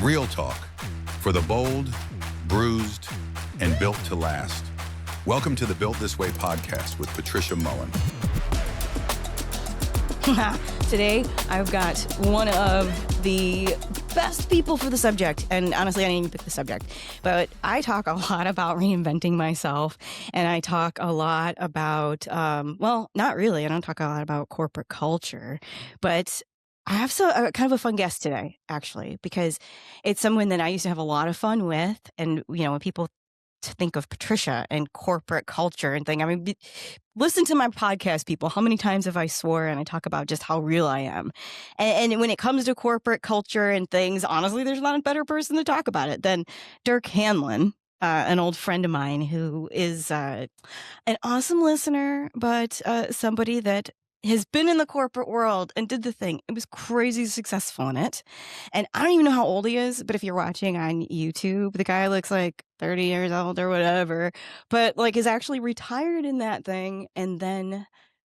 Real talk for the bold, bruised, and built to last. Welcome to the Built This Way podcast with Patricia Mullen. Today, I've got one of the best people for the subject. And honestly, I didn't even pick the subject. But I talk a lot about reinventing myself. And I talk a lot about, well, not really. I don't talk a lot about corporate culture. But I have kind of a fun guest today, actually, because it's someone that I used to have a lot of fun with. And, you know, when people to think of Patricia and corporate culture and thing. I mean, listen to my podcast, people. How many times have I swore and I talk about just how real I am? And when it comes to corporate culture and things, honestly, there's not a better person to talk about it than Dirk Hanlon, an old friend of mine who is an awesome listener, but somebody that has been in the corporate world and did the thing. It was crazy successful in it. And I don't even know how old he is, but if you're watching on YouTube, the guy looks like 30 years old or whatever, but like is actually retired in that thing and then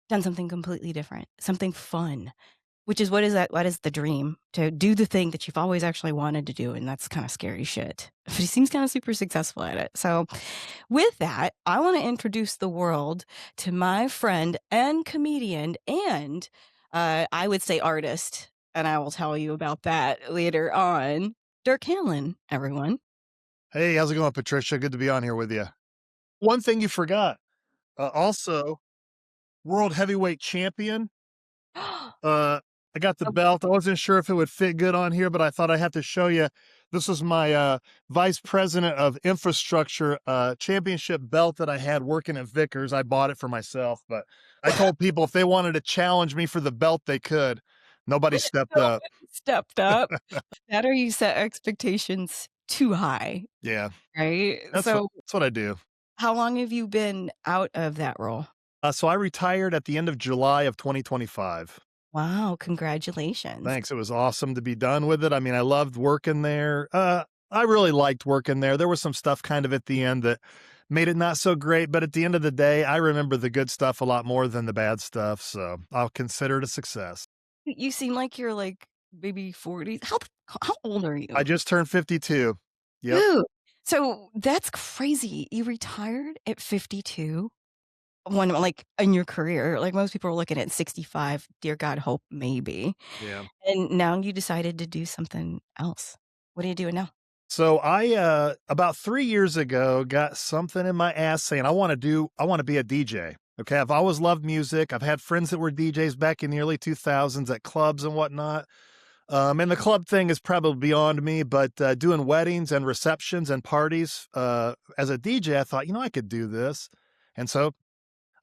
done something completely different, something fun, which is what is the dream, to do the thing that you've always actually wanted to do. And that's kind of scary shit. But he seems kind of super successful at it. So with that, I want to introduce the world to my friend and comedian and I would say artist. And I will tell you about that later on. Dirk Hanlon, everyone. Hey, how's it going, Patricia? Good to be on here with you. One thing you forgot, also world heavyweight champion. I got the belt. I wasn't sure if it would fit good on here, but I thought I had to show you. This is my vice president of infrastructure championship belt that I had working at Vickers. I bought it for myself, but I told people if they wanted to challenge me for the belt, they could. Nobody stepped up. That or you set expectations too high. Yeah. Right? That's what I do. How long have you been out of that role? So I retired at the end of July of 2025. Wow, congratulations. Thanks. It was awesome to be done with it. I mean, I loved working there. I really liked working there. There was some stuff kind of at the end that made it not so great, but at the end of the day, I remember the good stuff a lot more than the bad stuff, so I'll consider it a success. You seem like you're like maybe 40s. How old are you? I just turned 52. Yep. Dude, so that's crazy. You retired at 52? When like in your career, like most people are looking at 65, dear God, hope maybe. Yeah. And now you decided to do something else. What are you doing now? So I about 3 years ago got something in my ass saying I want to be a DJ. Okay, I've always loved music. I've had friends that were DJs back in the early 2000s at clubs and whatnot. And the club thing is probably beyond me, but doing weddings and receptions and parties as a DJ, I thought, I could do this. And so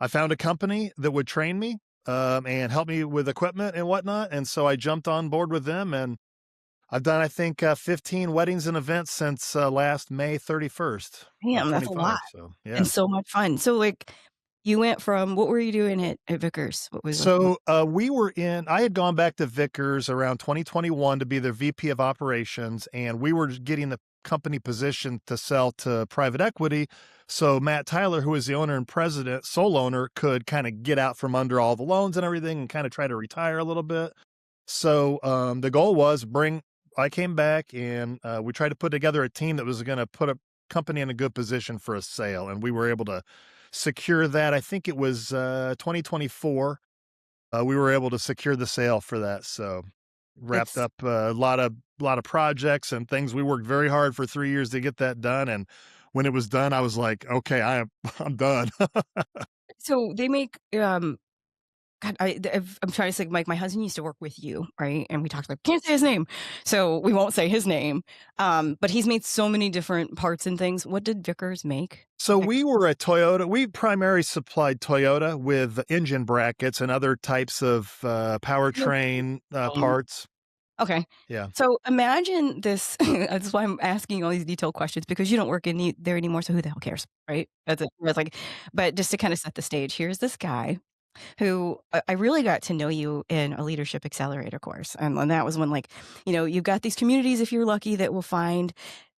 I found a company that would train me and help me with equipment and whatnot. And so I jumped on board with them, and I've done, I think, 15 weddings and events since last May 31st. Damn, that's a lot. So, yeah. And so much fun. So like you went from, what were you doing at Vickers? What was I had gone back to Vickers around 2021 to be their VP of operations, and we were getting the company position to sell to private equity. So Matt Tyler, who is the owner and president, sole owner, could kind of get out from under all the loans and everything and kind of try to retire a little bit. So the goal was I came back and we tried to put together a team that was going to put a company in a good position for a sale. And we were able to secure that. I think it was 2024. We were able to secure the sale for that. So wrapped up a lot of projects and things. We worked very hard for 3 years to get that done. And when it was done, I was like, okay, I'm done. So they make, God, I'm trying to say, Mike, my husband used to work with you, right? And we talked about, can't say his name, so we won't say his name. But he's made so many different parts and things. What did Vickers make? So we were a Toyota. We primarily supplied Toyota with engine brackets and other types of powertrain parts. Okay. Yeah. So imagine this. That's why I'm asking all these detailed questions, because you don't work there anymore. So who the hell cares, right? That's it. It's like, but just to kind of set the stage, here's this guy who I really got to know you in a leadership accelerator course. And that was when, like, you've got these communities, if you're lucky, that will find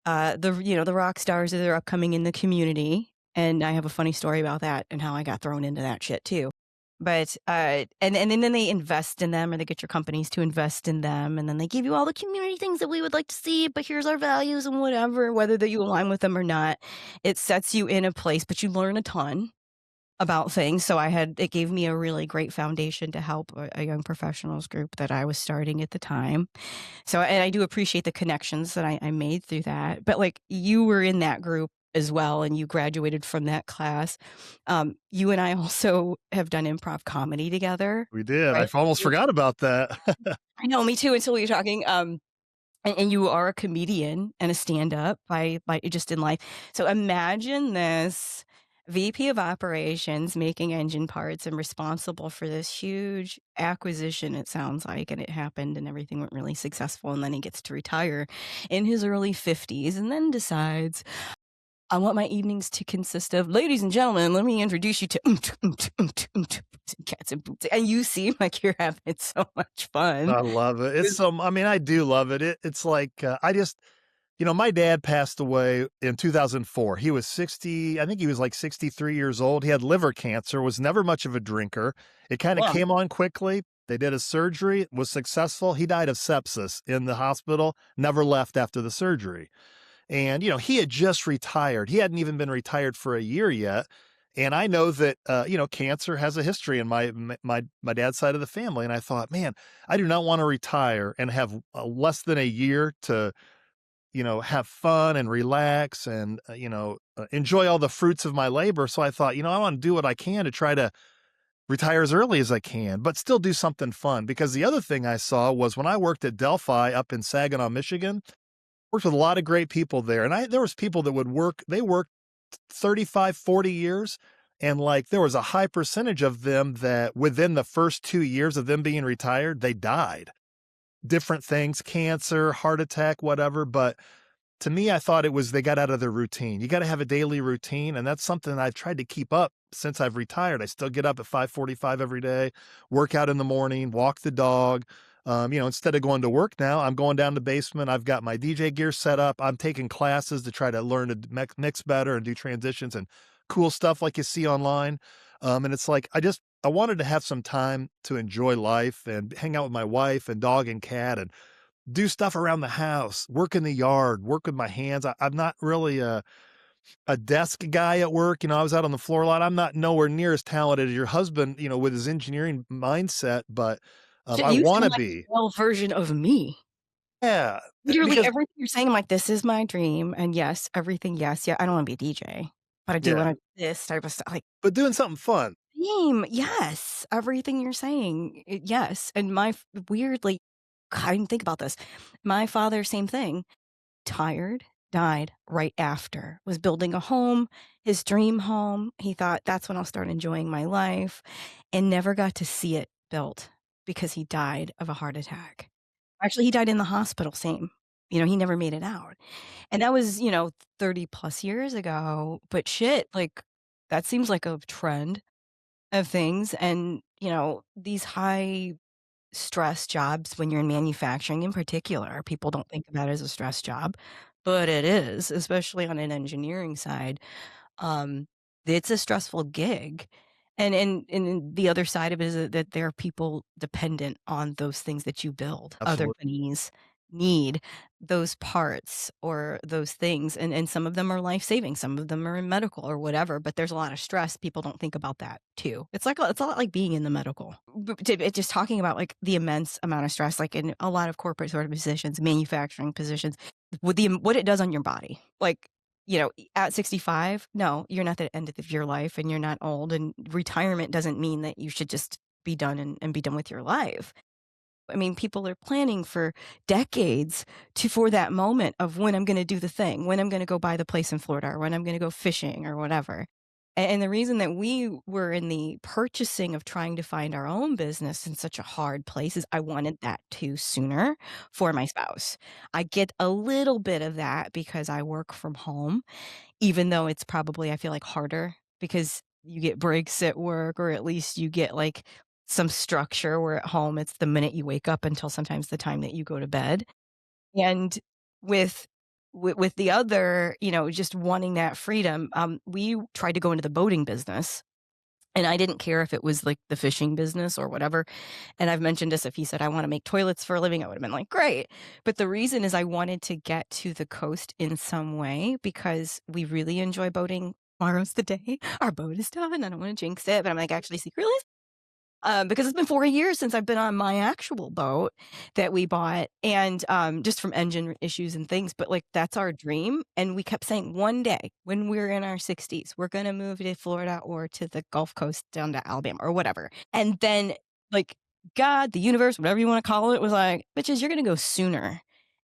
the rock stars that are upcoming in the community. And I have a funny story about that and how I got thrown into that shit too. But, and then they invest in them, or they get your companies to invest in them, and then they give you all the community things that we would like to see, but here's our values and whatever, whether that you align with them or not. It sets you in a place, but you learn a ton about things. So it gave me a really great foundation to help a young professionals group that I was starting at the time. So, and I do appreciate the connections that I made through that. But like you were in that group as well, and you graduated from that class. You and I also have done improv comedy together, We did. I right? almost forgot about that. I know, me too, until we were talking. And you are a comedian and a stand-up by just in life. So imagine this VP of operations making engine parts and responsible for this huge acquisition, it sounds like, and it happened and everything went really successful. And then he gets to retire in his early 50s and then decides, I want my evenings to consist of, ladies and gentlemen, let me introduce you to cats and boots. And you seem like you're having so much fun. I love it. I mean, I do love it. It's like, my dad passed away in 2004. He was 60, I think he was like 63 years old. He had liver cancer, was never much of a drinker. It kind of Wow. came on quickly. They did a surgery, was successful. He died of sepsis in the hospital, never left after the surgery. And, he had just retired. He hadn't even been retired for a year yet. And I know that, cancer has a history in my dad's side of the family. And I thought, man, I do not want to retire and have less than a year to, have fun and relax and, enjoy all the fruits of my labor. So I thought, I want to do what I can to try to retire as early as I can, but still do something fun. Because the other thing I saw was when I worked at Delphi up in Saginaw, Michigan, worked with a lot of great people there. And there was people that they worked 35, 40 years. And like, there was a high percentage of them that within the first 2 years of them being retired, they died. Different things, cancer, heart attack, whatever. But to me, I thought it was, they got out of their routine. You got to have a daily routine. And that's something I've tried to keep up since I've retired. I still get up at 5:45 every day, work out in the morning, walk the dog. Instead of going to work now, I'm going down the basement. I've got my DJ gear set up. I'm taking classes to try to learn to mix better and do transitions and cool stuff like you see online. And it's like, I wanted to have some time to enjoy life and hang out with my wife and dog and cat and do stuff around the house, work in the yard, work with my hands. I'm not really a desk guy at work. I was out on the floor a lot. I'm not nowhere near as talented as your husband, with his engineering mindset, but So I you want sound to like be. a male version of me. Yeah, Literally because everything you're saying, I'm like, this is my dream. And yes, everything, yes. Yeah, I don't want to be a DJ, but I do yeah, want to do this type of stuff. Like, but doing something fun. same, yes. Everything you're saying, yes. And weirdly, I didn't think about this. My father, same thing, tired, died right after, was building a home, his dream home. He thought that's when I'll start enjoying my life, and never got to see it built because he died of a heart attack. Actually, he died in the hospital, same. He never made it out. And that was, 30 plus years ago. But shit, like that seems like a trend of things. And, these high stress jobs when you're in manufacturing in particular, people don't think about it as a stress job, but it is, especially on an engineering side. Um, it's a stressful gig. And the other side of it is that there are people dependent on those things that you build. Other Absolutely. companies need those parts or those things. And some of them are life-saving, some of them are in medical or whatever, but there's a lot of stress. People don't think about that too. It's a lot like being in the medical. Just talking about like the immense amount of stress, like in a lot of corporate sort of positions, manufacturing positions, with what it does on your body. Like, at 65, no, you're not at the end of your life and you're not old. And retirement doesn't mean that you should just be done and be done with your life. I mean, people are planning for decades for that moment of when I'm going to do the thing, when I'm going to go buy the place in Florida, or when I'm going to go fishing or whatever. And the reason that we were in the purchasing of trying to find our own business in such a hard place is I wanted that too sooner for my spouse. I get a little bit of that because I work from home, even though it's probably, I feel like, harder because you get breaks at work, or at least you get like some structure, where at home it's the minute you wake up until sometimes the time that you go to bed. And with with the other, just wanting that freedom, we tried to go into the boating business And I didn't care if it was like the fishing business or whatever. And I've mentioned this, if he said, I want to make toilets for a living, I would have been like, great. But the reason is I wanted to get to the coast in some way because we really enjoy boating. Tomorrow's the day. Our boat is done. I don't want to jinx it, but I'm like, actually, secretly, because it's been 4 years since I've been on my actual boat that we bought, and just from engine issues and things. But like that's our dream, and we kept saying one day when we're in our 60s, we're gonna move to Florida or to the Gulf Coast down to Alabama or whatever. And then like God, the universe, whatever you want to call it, was like, bitches, you're gonna go sooner.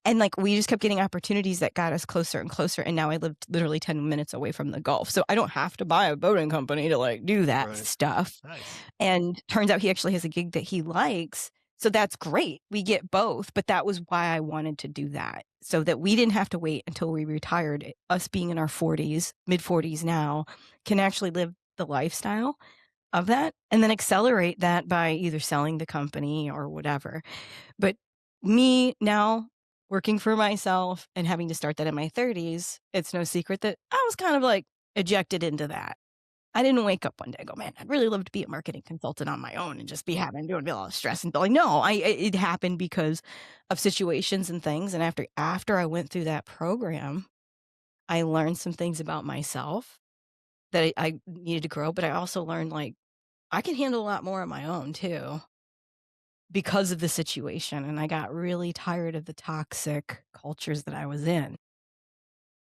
And like we just kept getting opportunities that got us closer and closer. And now I lived literally 10 minutes away from the Gulf. So I don't have to buy a boating company to like do that Right. stuff. Nice. And turns out he actually has a gig that he likes. So that's great. We get both. But that was why I wanted to do that. So that we didn't have to wait until we retired. Us being in our 40s, mid 40s now, can actually live the lifestyle of that and then accelerate that by either selling the company or whatever. But me now working for myself and having to start that in my 30s, it's no secret that I was kind of like ejected into that. I didn't wake up one day and go, man, I'd really love to be a marketing consultant on my own and just be having to be a lot of stress and like, no, it happened because of situations and things. And after I went through that program, I learned some things about myself that I needed to grow, but I also learned like I can handle a lot more on my own too because of the situation. And I got really tired of the toxic cultures that I was in.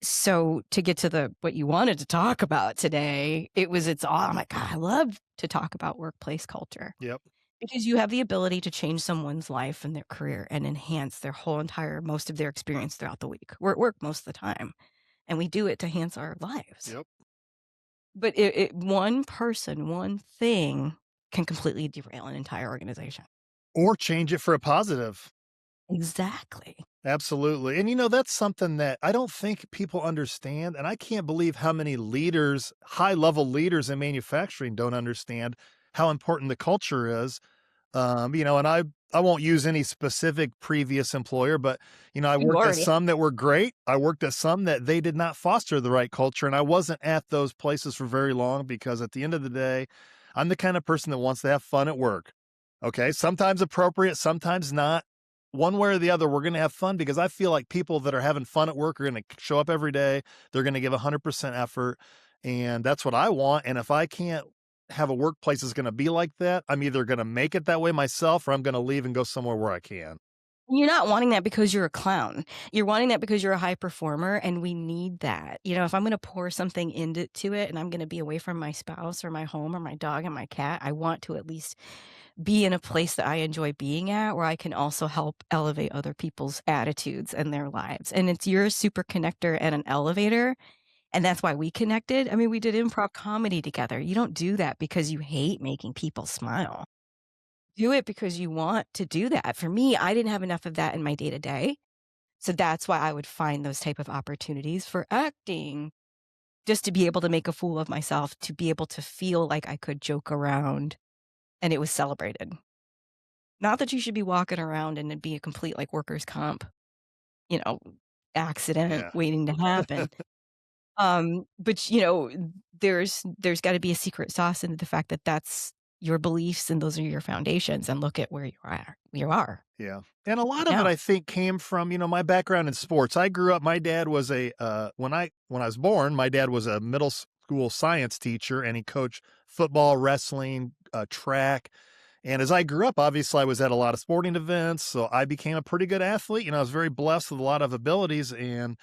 So to get to what you wanted to talk about today, it's all, I'm like, God, I love to talk about workplace culture Yep. because you have the ability to change someone's life and their career and enhance their most of their experience throughout the week. We're at work most of the time and we do it to enhance our lives. Yep. But one person, one thing can completely derail an entire organization. Or change it for a positive. Exactly. Absolutely. And that's something that I don't think people understand. And I can't believe how many leaders, high level leaders in manufacturing don't understand how important the culture is. And I won't use any specific previous employer, but I You worked at already some that were great. I worked at some that they did not foster the right culture. And I wasn't at those places for very long because at the end of the day, I'm the kind of person that wants to have fun at work. Okay. Sometimes appropriate, sometimes not. One way or the other, we're going to have fun because I feel like people that are having fun at work are going to show up every day. They're going to give 100% effort. And that's what I want. And if I can't have a workplace that's going to be like that, I'm either going to make it that way myself or I'm going to leave and go somewhere where I can. You're not wanting that because you're a clown. You're wanting that because you're a high performer, and we need that. If I'm going to pour something into it and I'm going to be away from my spouse or my home or my dog and my cat, I want to at least be in a place that I enjoy being at where I can also help elevate other people's attitudes and their lives. And you're a super connector and an elevator. And that's why we connected. I mean, we did improv comedy together. You don't do that because you hate making people smile. Do it because you want to do that. For me, I didn't have enough of that in my day to day. So that's why I would find those type of opportunities for acting, just to be able to make a fool of myself, to be able to feel like I could joke around and it was celebrated. Not that you should be walking around and it'd be a complete like workers' comp, accident waiting to happen. But there's got to be a secret sauce into the fact that that's your beliefs and those are your foundations, and look at where you are. Yeah. And a lot of it, I think, came from, my background in sports. I grew up, my dad was when I was born, my dad was a middle school science teacher and he coached football, wrestling, track. And as I grew up, obviously I was at a lot of sporting events. So I became a pretty good athlete. I was very blessed with a lot of abilities and,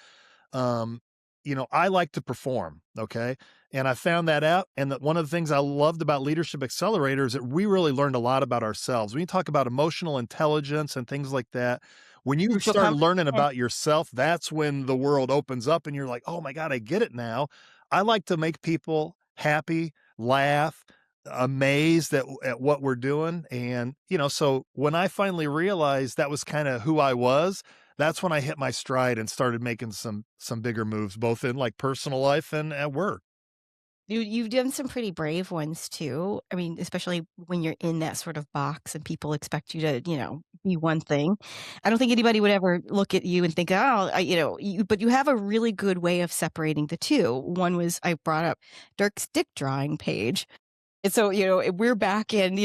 I like to perform. Okay. And I found that out. And that one of the things I loved about Leadership Accelerator is that we really learned a lot about ourselves. When you talk about emotional intelligence and things like that, when you start learning about yourself, that's when the world opens up and you're like, oh my God, I get it now. I like to make people happy, laugh, amazed at what we're doing. And, so when I finally realized that was kind of who I was, that's when I hit my stride and started making some bigger moves, both in like personal life and at work. You've done some pretty brave ones too. I mean, especially when you're in that sort of box and people expect you to, be one thing. I don't think anybody would ever look at you and think, oh, but you have a really good way of separating the two. One was I brought up Dirk's dick drawing page. And so, we're back in,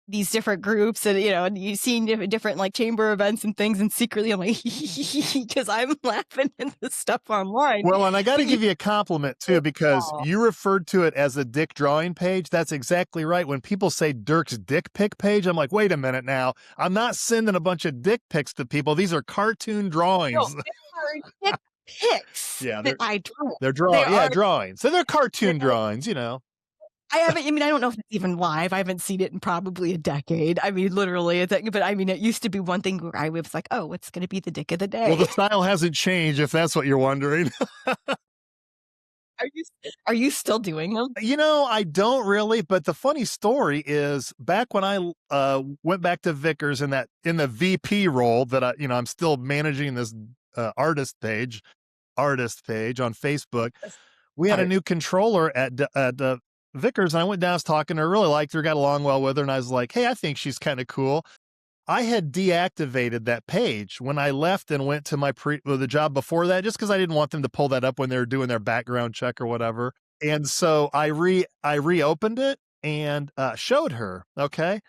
these different groups and, and you've seen different like chamber events and things. And secretly I'm like, because I'm laughing at the stuff online. Well, and I got to But give you a compliment too, because oh, you referred to it as a dick drawing page. That's exactly right. When people say Dirk's dick pic page, I'm like, wait a minute now. I'm not sending a bunch of dick pics to people. These are cartoon no, drawings. there are dick pics Yeah, that I draw. they're They are, drawings. So they're cartoon drawings, you know. I don't know if it's even live. I haven't seen it in probably a decade. I mean, literally, but I mean, it used to be one thing where I was like, oh, what's going to be the dick of the Well, day? the style hasn't changed, if that's what you're wondering. Are you, are you still doing them? You know, I don't really, but the funny story is back when I went back to Vickers in the VP role that I'm still managing this artist page on Facebook. We had a new controller at Vickers, and I went down, I was talking to her, really liked her, got along well with her, and I was like, hey, I think she's kind of cool. I had deactivated that page when I left and went to the job before that, just because I didn't want them to pull that up when they were doing their background check or whatever. And so I reopened it and showed her. Okay.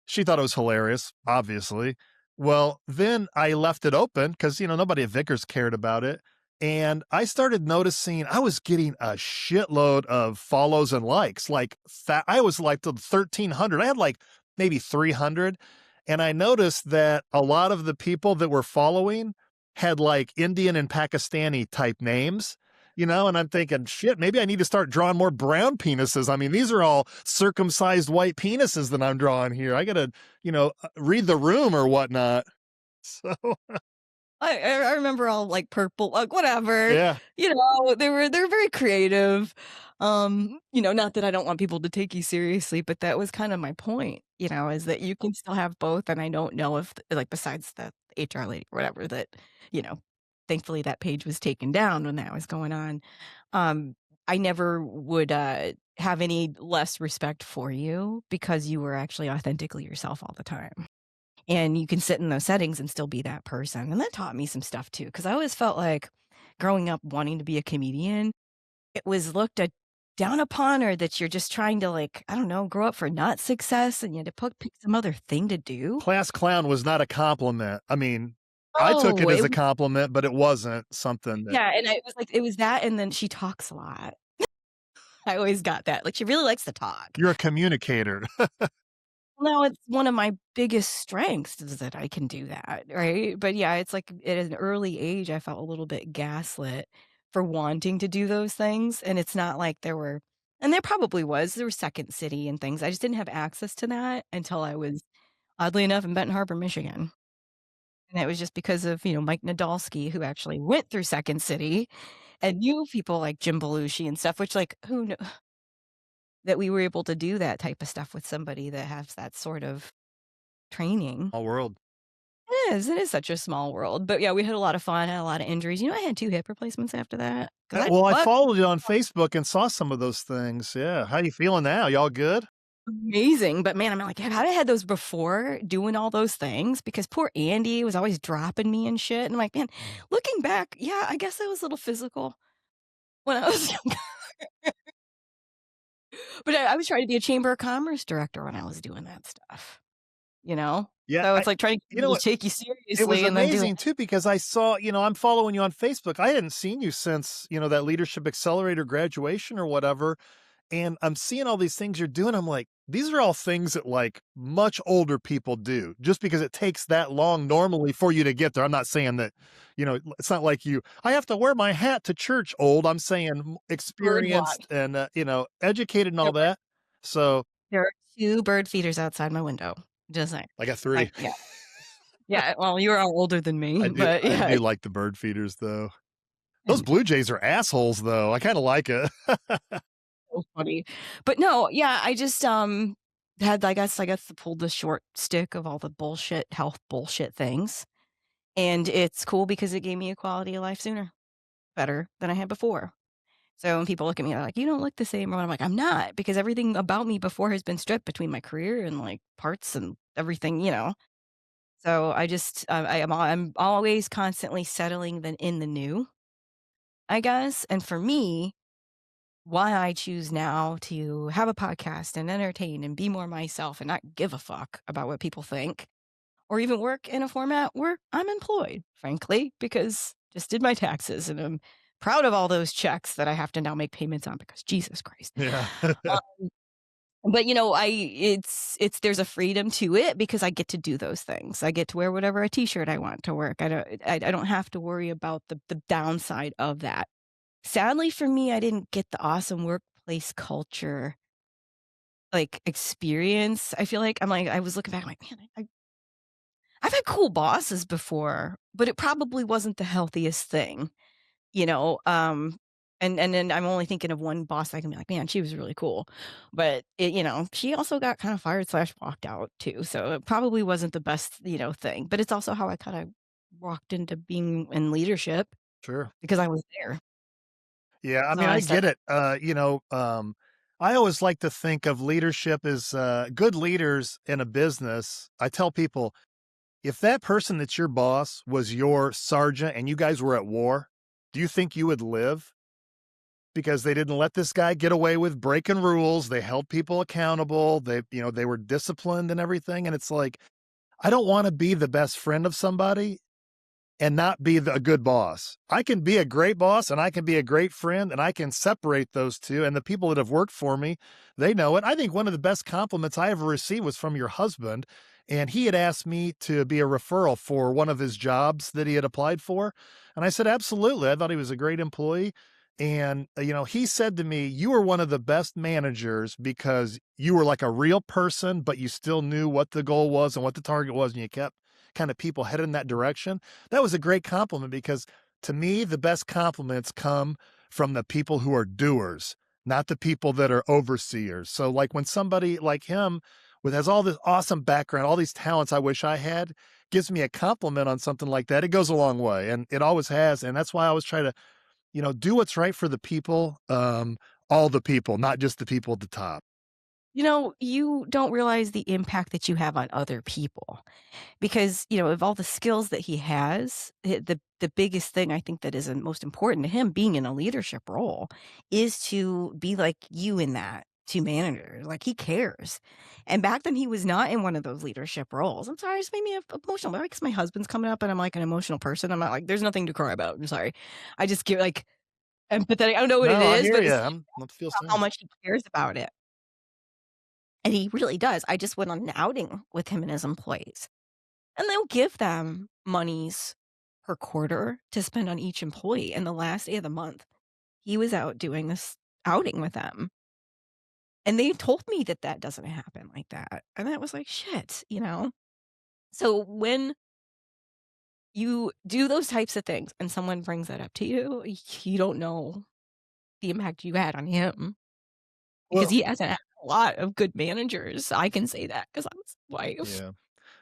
She thought it was hilarious, obviously. Well, then I left it open because, nobody at Vickers cared about it. And I started noticing I was getting a shitload of follows and likes. I was like to 1,300. I had like maybe 300. And I noticed that a lot of the people that were following had like Indian and Pakistani type names. And I'm thinking, shit, maybe I need to start drawing more brown penises. I mean, these are all circumcised white penises that I'm drawing here. I got to, read the room or whatnot. So, I remember all like purple, like whatever. yeah. They're very creative. Not that I don't want people to take you seriously, but that was kind of my point, is that you can still have both. And I don't know if like besides the HR lady or whatever that, thankfully that page was taken down when that was going on. I never would have any less respect for you because you were actually authentically yourself all the time. And you can sit in those settings and still be that person. And that taught me some stuff too, because I always felt like growing up wanting to be a comedian, it was looked at down upon, or that you're just trying to like, I don't know, grow up for not success and you had to pick some other thing to do. Class clown was not a compliment. I mean, I took it as a compliment, but it wasn't something that. Yeah, and it was that, and then she talks a lot. I always got that. Like, she really likes to talk. You're a communicator. No, it's one of my biggest strengths is that I can do that, right? But yeah, it's like at an early age, I felt a little bit gaslit for wanting to do those things. And it's not like and there probably there was Second City and things. I just didn't have access to that until I was, oddly enough, in Benton Harbor, Michigan. And it was just because of, Mike Nadolski, who actually went through Second City and knew people like Jim Belushi and stuff, which like, who knew that we were able to do that type of stuff with somebody that has that sort of training. All world. It is such a small world. But yeah, we had a lot of fun, had a lot of injuries. I had 2 hip replacements after that. I followed you on Facebook and saw some of those things. Yeah. How you feeling now? Y'all good? Amazing. But man, I'm like, had I had those before doing all those things? Because poor Andy was always dropping me and shit. And I'm like, man, looking back, yeah, I guess I was a little physical when I was younger. But I was trying to be a Chamber of Commerce director when I was doing that stuff, Yeah. So it's like trying to take you seriously. It was and amazing too, because I saw, I'm following you on Facebook. I hadn't seen you since, that Leadership Accelerator graduation or whatever. And I'm seeing all these things you're doing. I'm like, these are all things that like much older people do just because it takes that long normally for you to get there. I'm not saying that, it's not like I have to wear my hat to church old. I'm saying experienced and, educated and all that. So there are 2 bird feeders outside my window. Just saying. I got 3. Yeah. Yeah. Well, you are all older than me. I yeah. do like the bird feeders though. Those Blue Jays are assholes though. I kind of like it. So funny. But no, yeah, I just had I guess pulled the short stick of all the health bullshit things. And it's cool because it gave me a quality of life sooner, better than I had before. So when people look at me, they're like, you don't look the same. Or I'm like, I'm not, because everything about me before has been stripped between my career and like parts and everything, So I just, I'm always constantly settling in the new, I guess. And for me, why I choose now to have a podcast and entertain and be more myself and not give a fuck about what people think, or even work in a format where I'm employed, frankly, because just did my taxes and I'm proud of all those checks that I have to now make payments on because Jesus Christ. Yeah. But, it's there's a freedom to it because I get to do those things. I get to wear whatever a t-shirt I want to work. I don't have to worry about the downside of that. Sadly for me, I didn't get the awesome workplace culture, like, experience. I feel like I was looking back, I'm like, "Man, I've had cool bosses before, but it probably wasn't the healthiest thing." You know, and then I'm only thinking of one boss I can be like, "Man, she was really cool." But she also got kind of fired slash walked out too. So it probably wasn't the best, thing. But it's also how I kind of walked into being in leadership Sure. because I was there. Yeah, I So mean, I I stepped. get it. I always like to think of leadership as good leaders in a business. I tell people, if that person that's your boss was your sergeant and you guys were at war, do you think you would live? Because they didn't let this guy get away with breaking rules. They held people accountable. They were disciplined and everything. And it's like, I don't want to be the best friend of somebody and not be a good boss. I can be a great boss and I can be a great friend and I can separate those two. And the people that have worked for me, they know it. I think one of the best compliments I ever received was from your husband. And he had asked me to be a referral for one of his jobs that he had applied for. And I said, absolutely. I thought he was a great employee. And, he said to me, you were one of the best managers because you were like a real person, but you still knew what the goal was and what the target was. And you kept kind of people headed in that direction. That was a great compliment because to me, the best compliments come from the people who are doers, not the people that are overseers. So like when somebody like him has all this awesome background, all these talents I wish I had, gives me a compliment on something like that, it goes a long way. And it always has. And that's why I always try to, do what's right for the people, all the people, not just the people at the top. You don't realize the impact that you have on other people. Because, of all the skills that he has, the biggest thing I think that is most important to him being in a leadership role is to be like you in that to managers. Like he cares. And back then he was not in one of those leadership roles. I'm sorry, it's made me emotional. Because my husband's coming up and I'm like an emotional person. I'm not like, there's nothing to cry about. I'm sorry. I just get like empathetic. I don't know what it No, I is, hear but you. it's I feel how same. much he cares about it. And he really does. I just went on an outing with him and his employees. And they'll give them monies per quarter to spend on each employee. And the last day of the month, he was out doing this outing with them. And they told me that that doesn't happen like that. And that was like, shit. So when you do those types of things and someone brings that up to you, you don't know the impact you had on him because Well, he hasn't had a lot of good managers. I can say that because I'm his wife. yeah.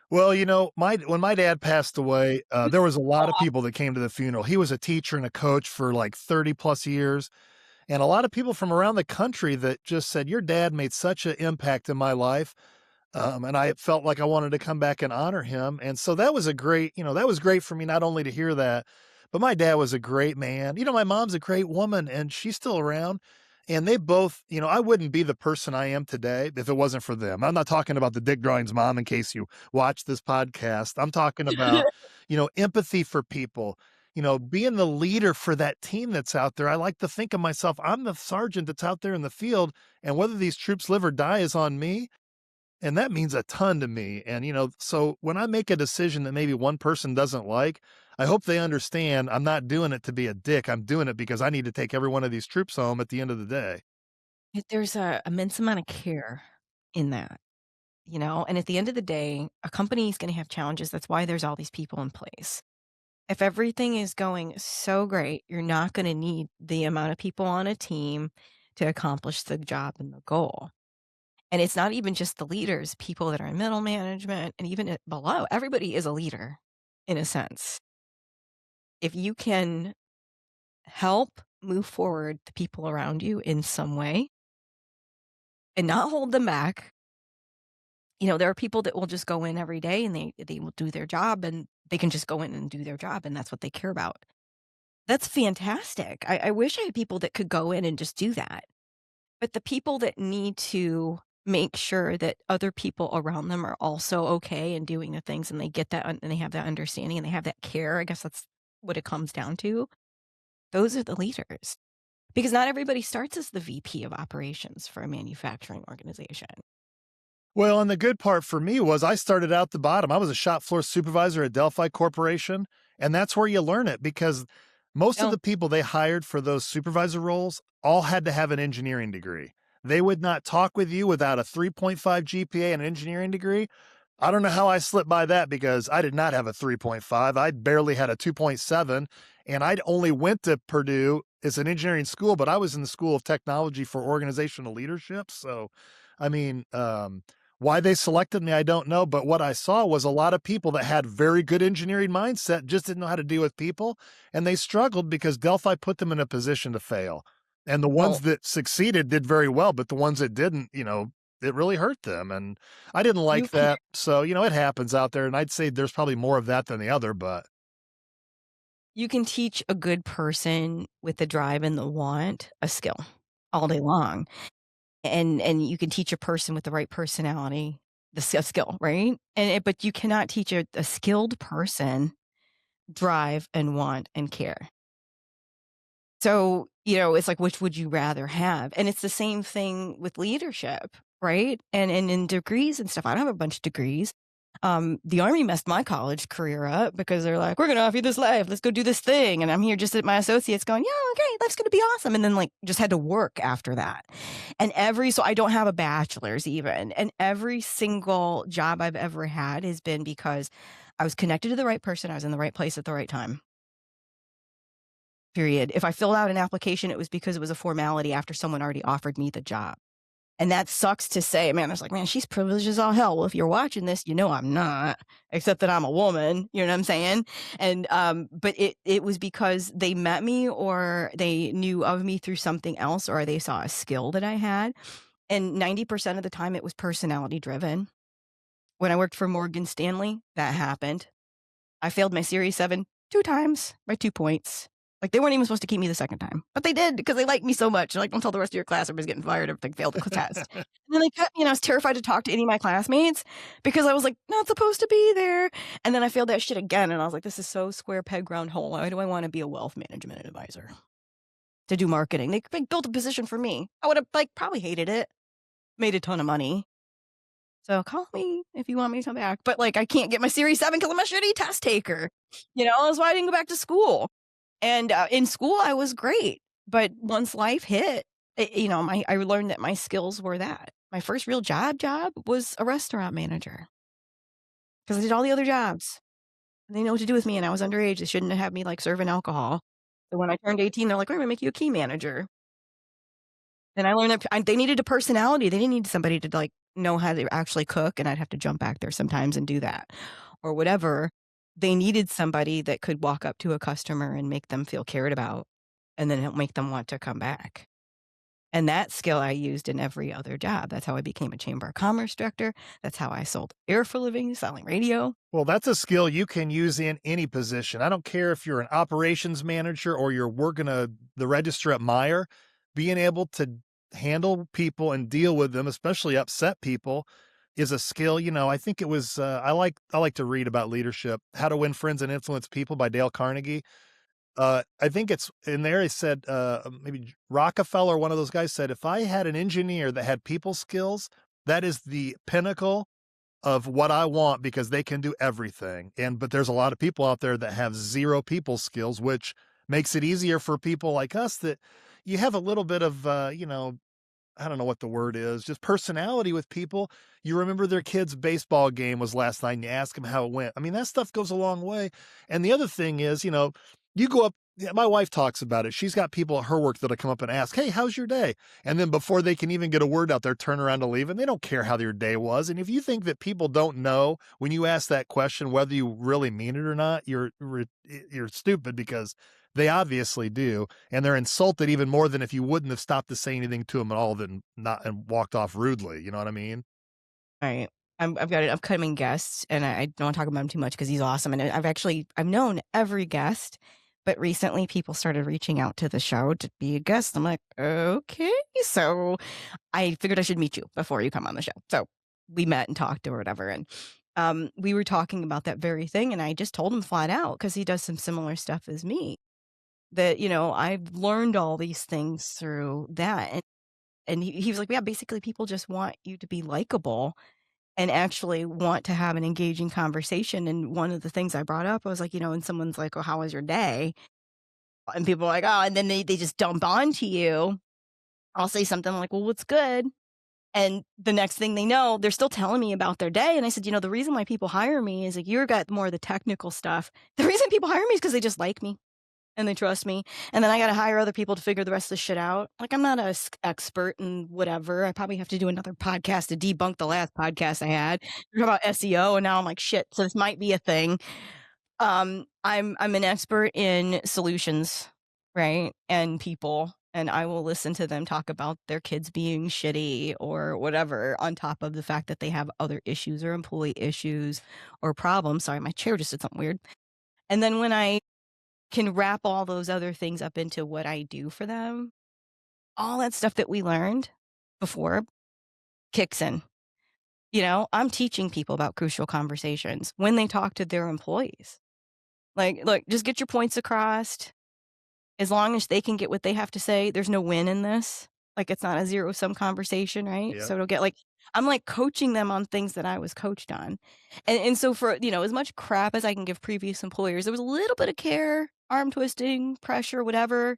Well, when my dad passed away, there was a lot of people that came to the funeral. He was a teacher and a coach for like 30 plus years. And a lot of people from around the country that just said, your dad made such an impact in my life. And I felt like I wanted to come back and honor him. And so that was that was great for me, not only to hear that, but my dad was a great man. My mom's a great woman and she's still around. And they both, I wouldn't be the person I am today if it wasn't for them. I'm not talking about the Dick Drawings mom in case you watch this podcast. I'm talking about, empathy for people, being the leader for that team that's out there. I like to think of myself, I'm the sergeant that's out there in the field, and whether these troops live or die is on me. And that means a ton to me. And, so when I make a decision that maybe one person doesn't like, I hope they understand I'm not doing it to be a dick. I'm doing it because I need to take every one of these troops home at the end of the day. There's a immense amount of care in that. And at the end of the day, a company is going to have challenges. That's why there's all these people in place. If everything is going so great, you're not going to need the amount of people on a team to accomplish the job and the goal. And it's not even just the leaders, people that are in middle management and even below. Everybody is a leader in a sense. If you can help move forward the people around you in some way and not hold them back. There are people that will just go in every day and they will do their job and they can just go in and do their job and that's what they care about. That's fantastic. I wish I had people that could go in and just do that. But the people that need to make sure that other people around them are also okay and doing the things and they get that and they have that understanding and they have that care, I guess that's what it comes down to. Those are the leaders. Because not everybody starts as the VP of operations for a manufacturing organization. Well, and the good part for me was I started out the bottom. I was a shop floor supervisor at Delphi Corporation, and that's where you learn it because most of No, the people they hired for those supervisor roles all had to have an engineering degree. They would not talk with you without a 3.5 GPA and an engineering degree. I don't know how I slipped by that because I did not have a 3.5. I barely had a 2.7, and I only went to Purdue as an engineering school, but I was in the School of Technology for Organizational Leadership. So, I mean, why they selected me, I don't know. But what I saw was a lot of people that had very good engineering mindset just didn't know how to deal with people. And they struggled because Delphi put them in a position to fail. And the no, ones that succeeded did very well, but the ones that didn't, it really hurt them. And I didn't you like can that. So, it happens out there. And I'd say there's probably more of that than the other, but you can teach a good person with the drive and the want a skill all day long. And you can teach a person with the right personality a skill, right? But you cannot teach a skilled person drive and want and care. So, it's like, which would you rather have? And it's the same thing with leadership, right? And in degrees and stuff. I don't have a bunch of degrees. The Army messed my college career up because they're like, we're going to offer you this life. Let's go do this thing. And I'm here just at my associates going, yeah, okay, life's going to be awesome. And then like just had to work after that. So I don't have a bachelor's even. And every single job I've ever had has been because I was connected to the right person. I was in the right place at the right time. Period. If I filled out an application, it was because it was a formality after someone already offered me the job. And that sucks to say. Man, I was like, man, she's privileged as all hell. Well, if you're watching this, I'm not, except that I'm a woman. You know what I'm saying? And but it was because they met me or they knew of me through something else or they saw a skill that I had. And 90% of the time it was personality driven. When I worked for Morgan Stanley, that happened. I failed my Series 7 2 times by 2 points. Like, they weren't even supposed to keep me the second time, but they did because they liked me so much. They're like, don't tell the rest of your class everybody's getting fired if they failed the test. And then they kept me, and I was terrified to talk to any of my classmates because I was like, not supposed to be there. And then I failed that shit again. And I was like, this is so square peg round hole. Why do I want to be a wealth management advisor to do marketing? They built a position for me. I would have probably hated it, made a ton of money. So call me if you want me to come back. But I can't get my Series 7 because I'm a shitty test taker. That's why I didn't go back to school. And in school, I was great. But once life hit, I learned that my skills were that. My first real job was a restaurant manager because I did all the other jobs. They know what to do with me, and I was underage. They shouldn't have me serving alcohol. So when I turned 18, they're like, we're going to make you a key manager. And I learned that they needed a personality. They didn't need somebody to know how to actually cook, and I'd have to jump back there sometimes and do that or whatever. They needed somebody that could walk up to a customer and make them feel cared about, and then it'll make them want to come back. And that skill I used in every other job. That's how I became a Chamber of Commerce director. That's how I sold air for a living, selling radio. well, that's a skill you can use in any position. I don't care if you're an operations manager or you're working the register at Meijer, being able to handle people and deal with them, especially upset people, is a skill. I think it was I like to read about leadership, How to Win Friends and Influence People by Dale Carnegie. I think it's in there. He said, maybe Rockefeller, one of those guys said, if I had an engineer that had people skills, that is the pinnacle of what I want because they can do everything. But there's a lot of people out there that have zero people skills, which makes it easier for people like us that you have a little bit of, I don't know what the word is, just personality with people. You remember their kid's baseball game was last night and you ask them how it went. I mean, that stuff goes a long way. And the other thing is, you go up, yeah, my wife talks about it. She's got people at her work that'll come up and ask, hey, how's your day? And then before they can even get a word out, they're turn around to leave and they don't care how their day was. And if you think that people don't know when you ask that question, whether you really mean it or not, you're stupid because they obviously do. And they're insulted even more than if you wouldn't have stopped to say anything to them at all and walked off rudely. You know what I mean? All right. I've got an upcoming guest, and I don't want to talk about him too much because he's awesome. And I've known every guest, But recently people started reaching out to the show to be a guest. I'm like, okay. So I figured I should meet you before you come on the show. So we met and talked or whatever. And we were talking about that very thing. And I just told him flat out, because he does some similar stuff as me, that, I've learned all these things through that. And he was like, yeah, basically people just want you to be likable and actually want to have an engaging conversation. And one of the things I brought up, I was like, and someone's like, oh, how was your day? And people are like, oh, and then they just dump onto you. I'll say something like, well, what's good? And the next thing they know, they're still telling me about their day. And I said, the reason why people hire me is like, you got more of the technical stuff. The reason people hire me is because they just like me and they trust me. And then I got to hire other people to figure the rest of the shit out. Like, I'm not an expert in whatever. I probably have to do another podcast to debunk the last podcast I had. We're talking about SEO. And now I'm like, shit, so this might be a thing. I'm an expert in solutions, right? And people. And I will listen to them talk about their kids being shitty or whatever, on top of the fact that they have other issues or employee issues or problems. Sorry, my chair just did something weird. And then when I can wrap all those other things up into what I do for them, all that stuff that we learned before kicks in. I'm teaching people about crucial conversations when they talk to their employees. Like, look, just get your points across. As long as they can get what they have to say, there's no win in this. Like, it's not a zero-sum conversation, right? Yeah. So it'll get I'm like coaching them on things that I was coached on. And so for, as much crap as I can give previous employers, there was a little bit of care, arm twisting, pressure, whatever,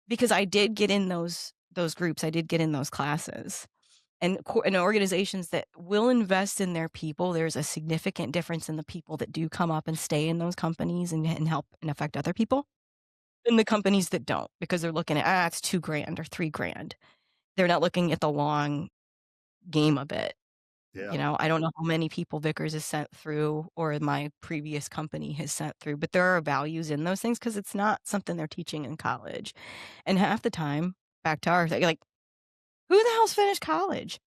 because I did get in those groups. I did get in those classes. And organizations that will invest in their people, there's a significant difference in the people that do come up and stay in those companies and help and affect other people, and the companies that don't, because they're looking at, it's $2,000 or $3,000. They're not looking at the long game of it. Yeah. I don't know how many people Vickers has sent through or my previous company has sent through, but there are values in those things because it's not something they're teaching in college. And half the time, back to our thing, like, who the hell's finished college?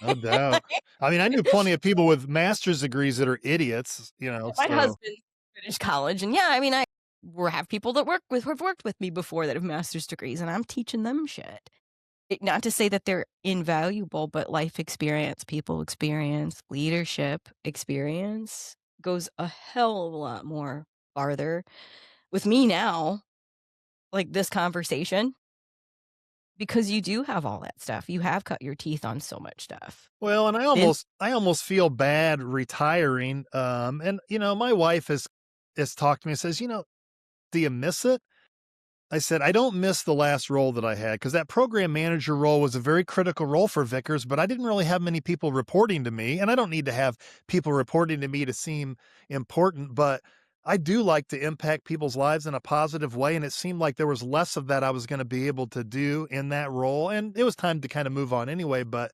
No doubt. I mean, I knew plenty of people with master's degrees that are idiots, My so husband finished college, and yeah, I mean, we have people that have worked with me before that have master's degrees, and I'm teaching them shit. Not to say that they're invaluable, but life experience, people experience, leadership experience goes a hell of a lot more farther with me now, like this conversation, because you do have all that stuff. You have cut your teeth on so much stuff. well, and I almost feel bad retiring. And my wife has talked to me and says, do you miss it? I said, I don't miss the last role that I had, because that program manager role was a very critical role for Vickers, but I didn't really have many people reporting to me, and I don't need to have people reporting to me to seem important, but I do like to impact people's lives in a positive way, and it seemed like there was less of that I was going to be able to do in that role, and it was time to kind of move on anyway, but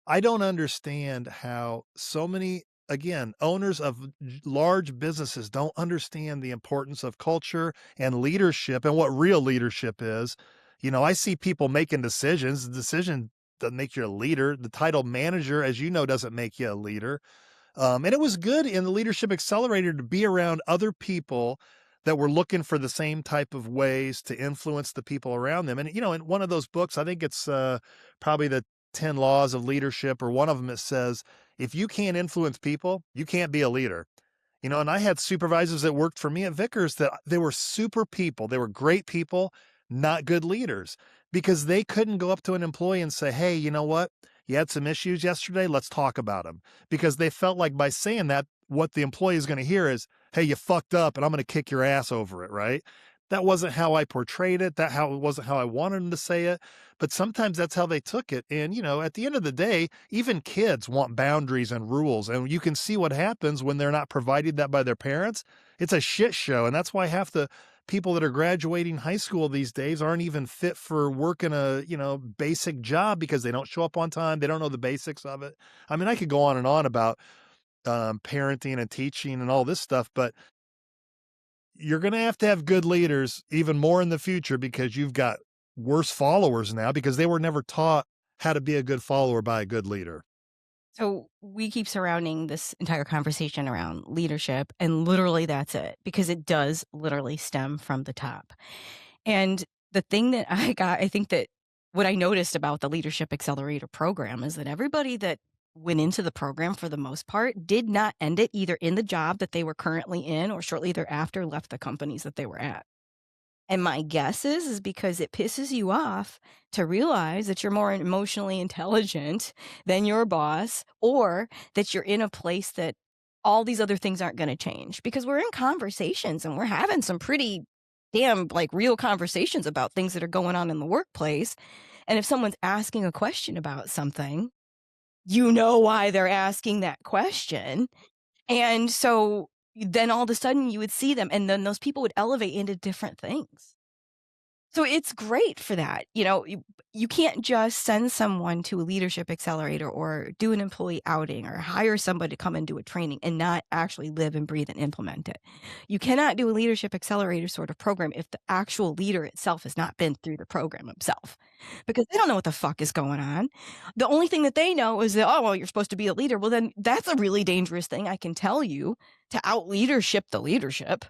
I don't understand how so many, again, owners of large businesses don't understand the importance of culture and leadership and what real leadership is. I see people making decisions. The decision doesn't make you a leader. The title manager, as you know, doesn't make you a leader. And it was good in the Leadership Accelerator to be around other people that were looking for the same type of ways to influence the people around them. And, in one of those books, I think it's probably the 10 Laws of Leadership, or one of them, it says, if you can't influence people, you can't be a leader. And I had supervisors that worked for me at Vickers that they were super people. They were great people, not good leaders, because they couldn't go up to an employee and say, hey, you know what? You had some issues yesterday. Let's talk about them. Because they felt like by saying that, what the employee is going to hear is, hey, you fucked up and I'm going to kick your ass over it, right? That wasn't how I portrayed it. That wasn't how I wanted them to say it. But sometimes that's how they took it. And, at the end of the day, even kids want boundaries and rules. And you can see what happens when they're not provided that by their parents. It's a shit show. And that's why half the people that are graduating high school these days aren't even fit for working a, basic job, because they don't show up on time. They don't know the basics of it. I mean, I could go on and on about parenting and teaching and all this stuff, but you're going to have good leaders even more in the future, because you've got worse followers now, because they were never taught how to be a good follower by a good leader. So we keep surrounding this entire conversation around leadership, and literally that's it, because it does literally stem from the top. And the thing that I think that what I noticed about the Leadership Accelerator program is that everybody that went into the program for the most part did not end it either in the job that they were currently in or shortly thereafter left the companies that they were at. And my guess is because it pisses you off to realize that you're more emotionally intelligent than your boss, or that you're in a place that all these other things aren't going to change, because we're in conversations and we're having some pretty damn like real conversations about things that are going on in the workplace. And if someone's asking a question about something, you know why they're asking that question. And so then all of a sudden you would see them, and then those people would elevate into different things. So it's great for that. You can't just send someone to a leadership accelerator or do an employee outing or hire somebody to come and do a training and not actually live and breathe and implement it. You cannot do a leadership accelerator sort of program if the actual leader itself has not been through the program himself, because they don't know what the fuck is going on. The only thing that they know is that, oh, well, you're supposed to be a leader. Well, then that's a really dangerous thing, I can tell you, to out leadership the leadership.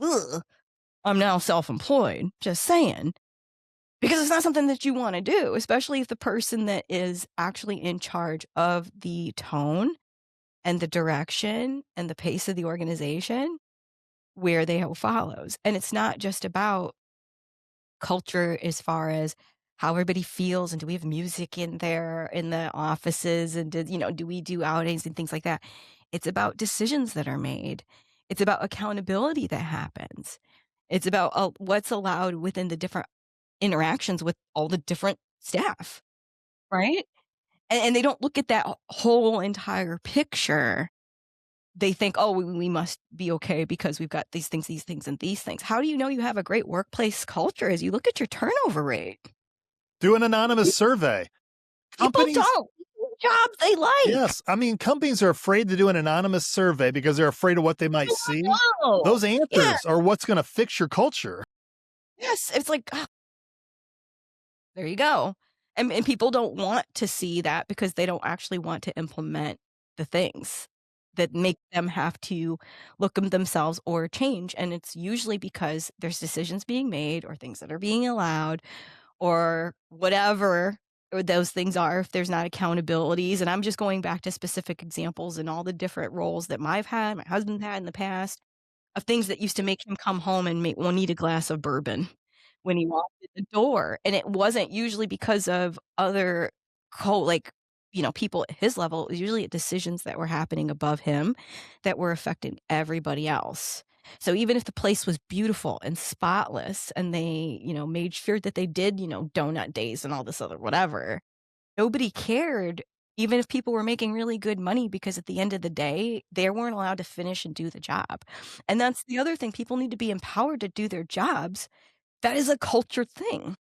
Ugh. I'm now self-employed, just saying, because it's not something that you want to do, especially if the person that is actually in charge of the tone and the direction and the pace of the organization, where they follows. And it's not just about culture as far as how everybody feels, and do we have music in there in the offices, and do we do outings and things like that. It's about decisions that are made. It's about accountability that happens. It's about what's allowed within the different interactions with all the different staff, right? And they don't look at that whole entire picture. They think, oh, we must be okay because we've got these things, and these things. How do you know you have a great workplace culture? As you look at your turnover rate. Do an anonymous survey. People Companies, don't. Jobs they like. yes. I mean, companies are afraid to do an anonymous survey because they're afraid of what they might see. Oh, Those answers yeah. are what's going to fix your culture. Yes. It's like, there you go. And people don't want to see that because they don't actually want to implement the things that make them have to look at themselves or change. And it's usually because there's decisions being made or things that are being allowed or whatever those things are, if there's not accountabilities. And I'm just going back to specific examples and all the different roles that my husband had in the past, of things that used to make him come home and need a glass of bourbon when he walked in the door. And it wasn't usually because of other people at his level. It was usually decisions that were happening above him that were affecting everybody else. So even if the place was beautiful and spotless, and they, made sure that they did, donut days and all this other whatever, nobody cared, even if people were making really good money, because at the end of the day, they weren't allowed to finish and do the job. And that's the other thing. People need to be empowered to do their jobs. That is a culture thing.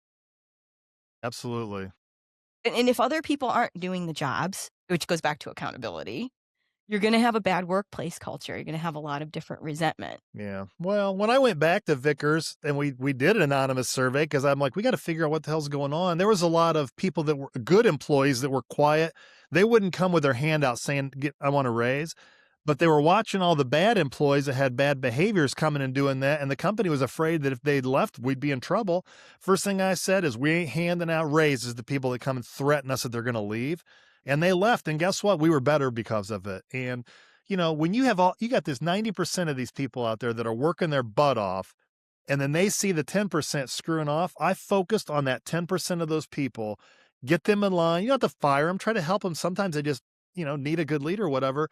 Absolutely. And if other people aren't doing the jobs, which goes back to accountability, you're going to have a bad workplace culture. You're going to have a lot of different resentment. Yeah. Well, when I went back to Vickers and we did an anonymous survey, because I'm like, we got to figure out what the hell's going on. There was a lot of people that were good employees that were quiet. They wouldn't come with their hand out saying, I want a raise. But they were watching all the bad employees that had bad behaviors coming and doing that. And the company was afraid that if they'd left, we'd be in trouble. First thing I said is, we ain't handing out raises to people that come and threaten us that they're going to leave. And they left. And guess what? We were better because of it. And, when you got this 90% of these people out there that are working their butt off, and then they see the 10% screwing off, I focused on that 10% of those people, get them in line. You don't have to fire them, try to help them. Sometimes they just, need a good leader or whatever.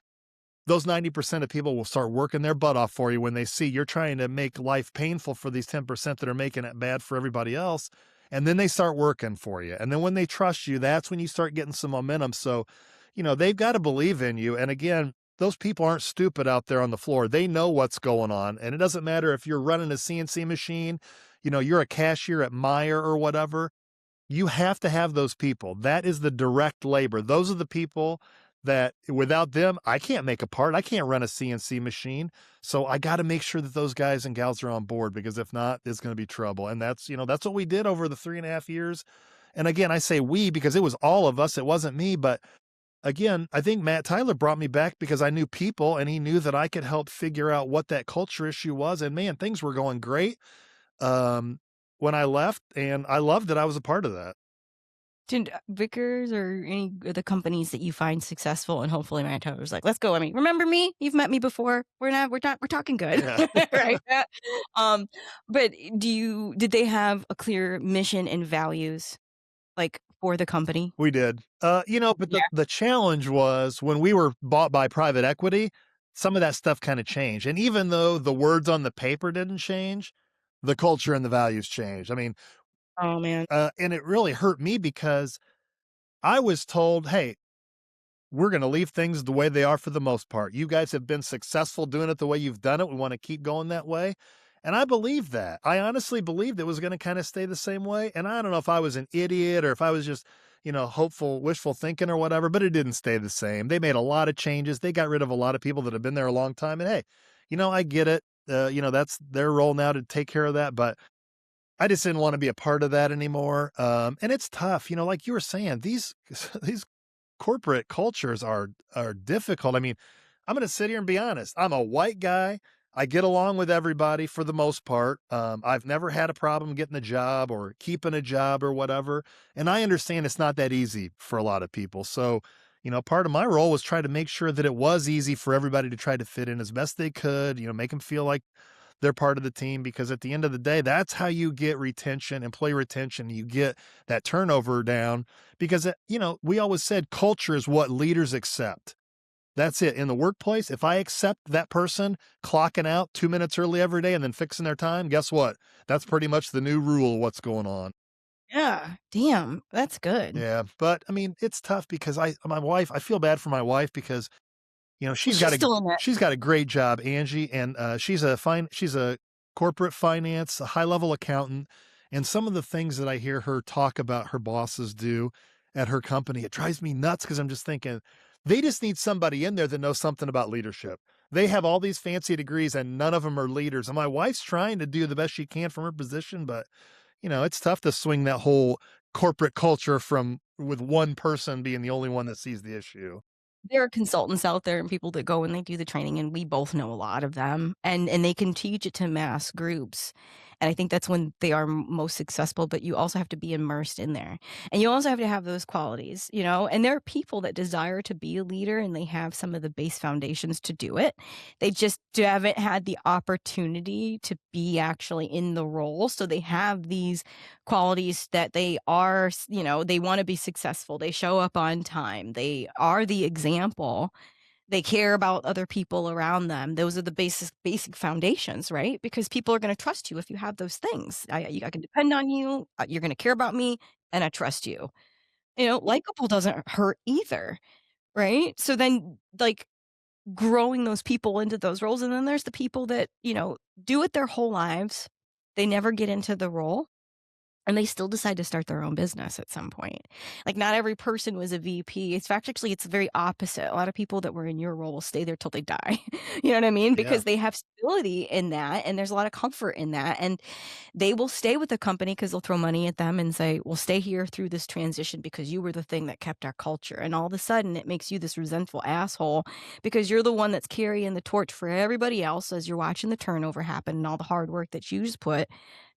Those 90% of people will start working their butt off for you when they see you're trying to make life painful for these 10% that are making it bad for everybody else. And then they start working for you. And then when they trust you, that's when you start getting some momentum. So, they've got to believe in you. And again, those people aren't stupid out there on the floor. They know what's going on. And it doesn't matter if you're running a CNC machine, you're a cashier at Meijer or whatever. You have to have those people. That is the direct labor. Those are the people that without them, I can't make a part. I can't run a CNC machine. So I got to make sure that those guys and gals are on board, because if not, there's going to be trouble. And that's what we did over the 3.5 years. And again, I say we because it was all of us. It wasn't me, but again, I think Matt Tyler brought me back because I knew people and he knew that I could help figure out what that culture issue was. And man, things were going great um, when I left, and I loved that I was a part of that. Did Vickers or any of the companies that you find successful, and hopefully Matt Tyler's like, let's go. I mean, remember me? You've met me before. We're talking good. Yeah. Right. Um, but did they have a clear mission and values like for the company? We did. But Yeah. the challenge was when we were bought by private equity, some of that stuff kind of changed. And even though the words on the paper didn't change, the culture and the values changed. I mean, Oh man. and it really hurt me because I was told, hey, we're going to leave things the way they are for the most part. You guys have been successful doing it the way you've done it. We want to keep going that way. And I believed that. I honestly believed it was going to kind of stay the same way. And I don't know if I was an idiot or if I was just, hopeful, wishful thinking or whatever, but it didn't stay the same. They made a lot of changes. They got rid of a lot of people that have been there a long time. And hey, I get it. That's their role now to take care of that. But I just didn't want to be a part of that anymore. And it's tough, like you were saying, these these corporate cultures are difficult. I mean, I'm going to sit here and be honest. I'm a white guy. I get along with everybody for the most part. I've never had a problem getting a job or keeping a job or whatever. And I understand it's not that easy for a lot of people. So, part of my role was try to make sure that it was easy for everybody to try to fit in as best they could, make them feel like they're part of the team, because at the end of the day, that's how you get retention, employee retention. You get that turnover down because, we always said culture is what leaders accept. That's it. In the workplace, if I accept that person clocking out 2 minutes early every day and then fixing their time, guess what? That's pretty much the new rule of what's going on. Yeah. Damn. That's good. Yeah. But I mean, it's tough because my wife, I feel bad for my wife because she's She's still in that. she's got a great job, Angie, and she's a corporate finance, a high-level accountant, and some of the things that I hear her talk about her bosses do at her company, it drives me nuts because I'm just thinking, they just need somebody in there that knows something about leadership. They have all these fancy degrees and none of them are leaders. And my wife's trying to do the best she can from her position, but it's tough to swing that whole corporate culture from with one person being the only one that sees the issue. There are consultants out there and people that go and they do the training, and we both know a lot of them, and they can teach it to mass groups. And I think that's when they are most successful, but you also have to be immersed in there. And you also have to have those qualities, and there are people that desire to be a leader and they have some of the base foundations to do it. They just haven't had the opportunity to be actually in the role. So they have these qualities that they are, they want to be successful. They show up on time. They are the example. They care about other people around them. Those are the basic foundations, right? Because people are going to trust you if you have those things. I can depend on you. You're going to care about me, and I trust you. Likable doesn't hurt either, right? So then, like, growing those people into those roles, and then there's the people that do it their whole lives. They never get into the role. And they still decide to start their own business at some point. Like, not every person was a VP. It's very opposite. A lot of people that were in your role will stay there till they die. You know what I mean? Because they have stability in that, and there's a lot of comfort in that. And they will stay with the company because they'll throw money at them and say, we'll stay here through this transition because you were the thing that kept our culture. And all of a sudden, it makes you this resentful asshole because you're the one that's carrying the torch for everybody else as you're watching the turnover happen and all the hard work that you just put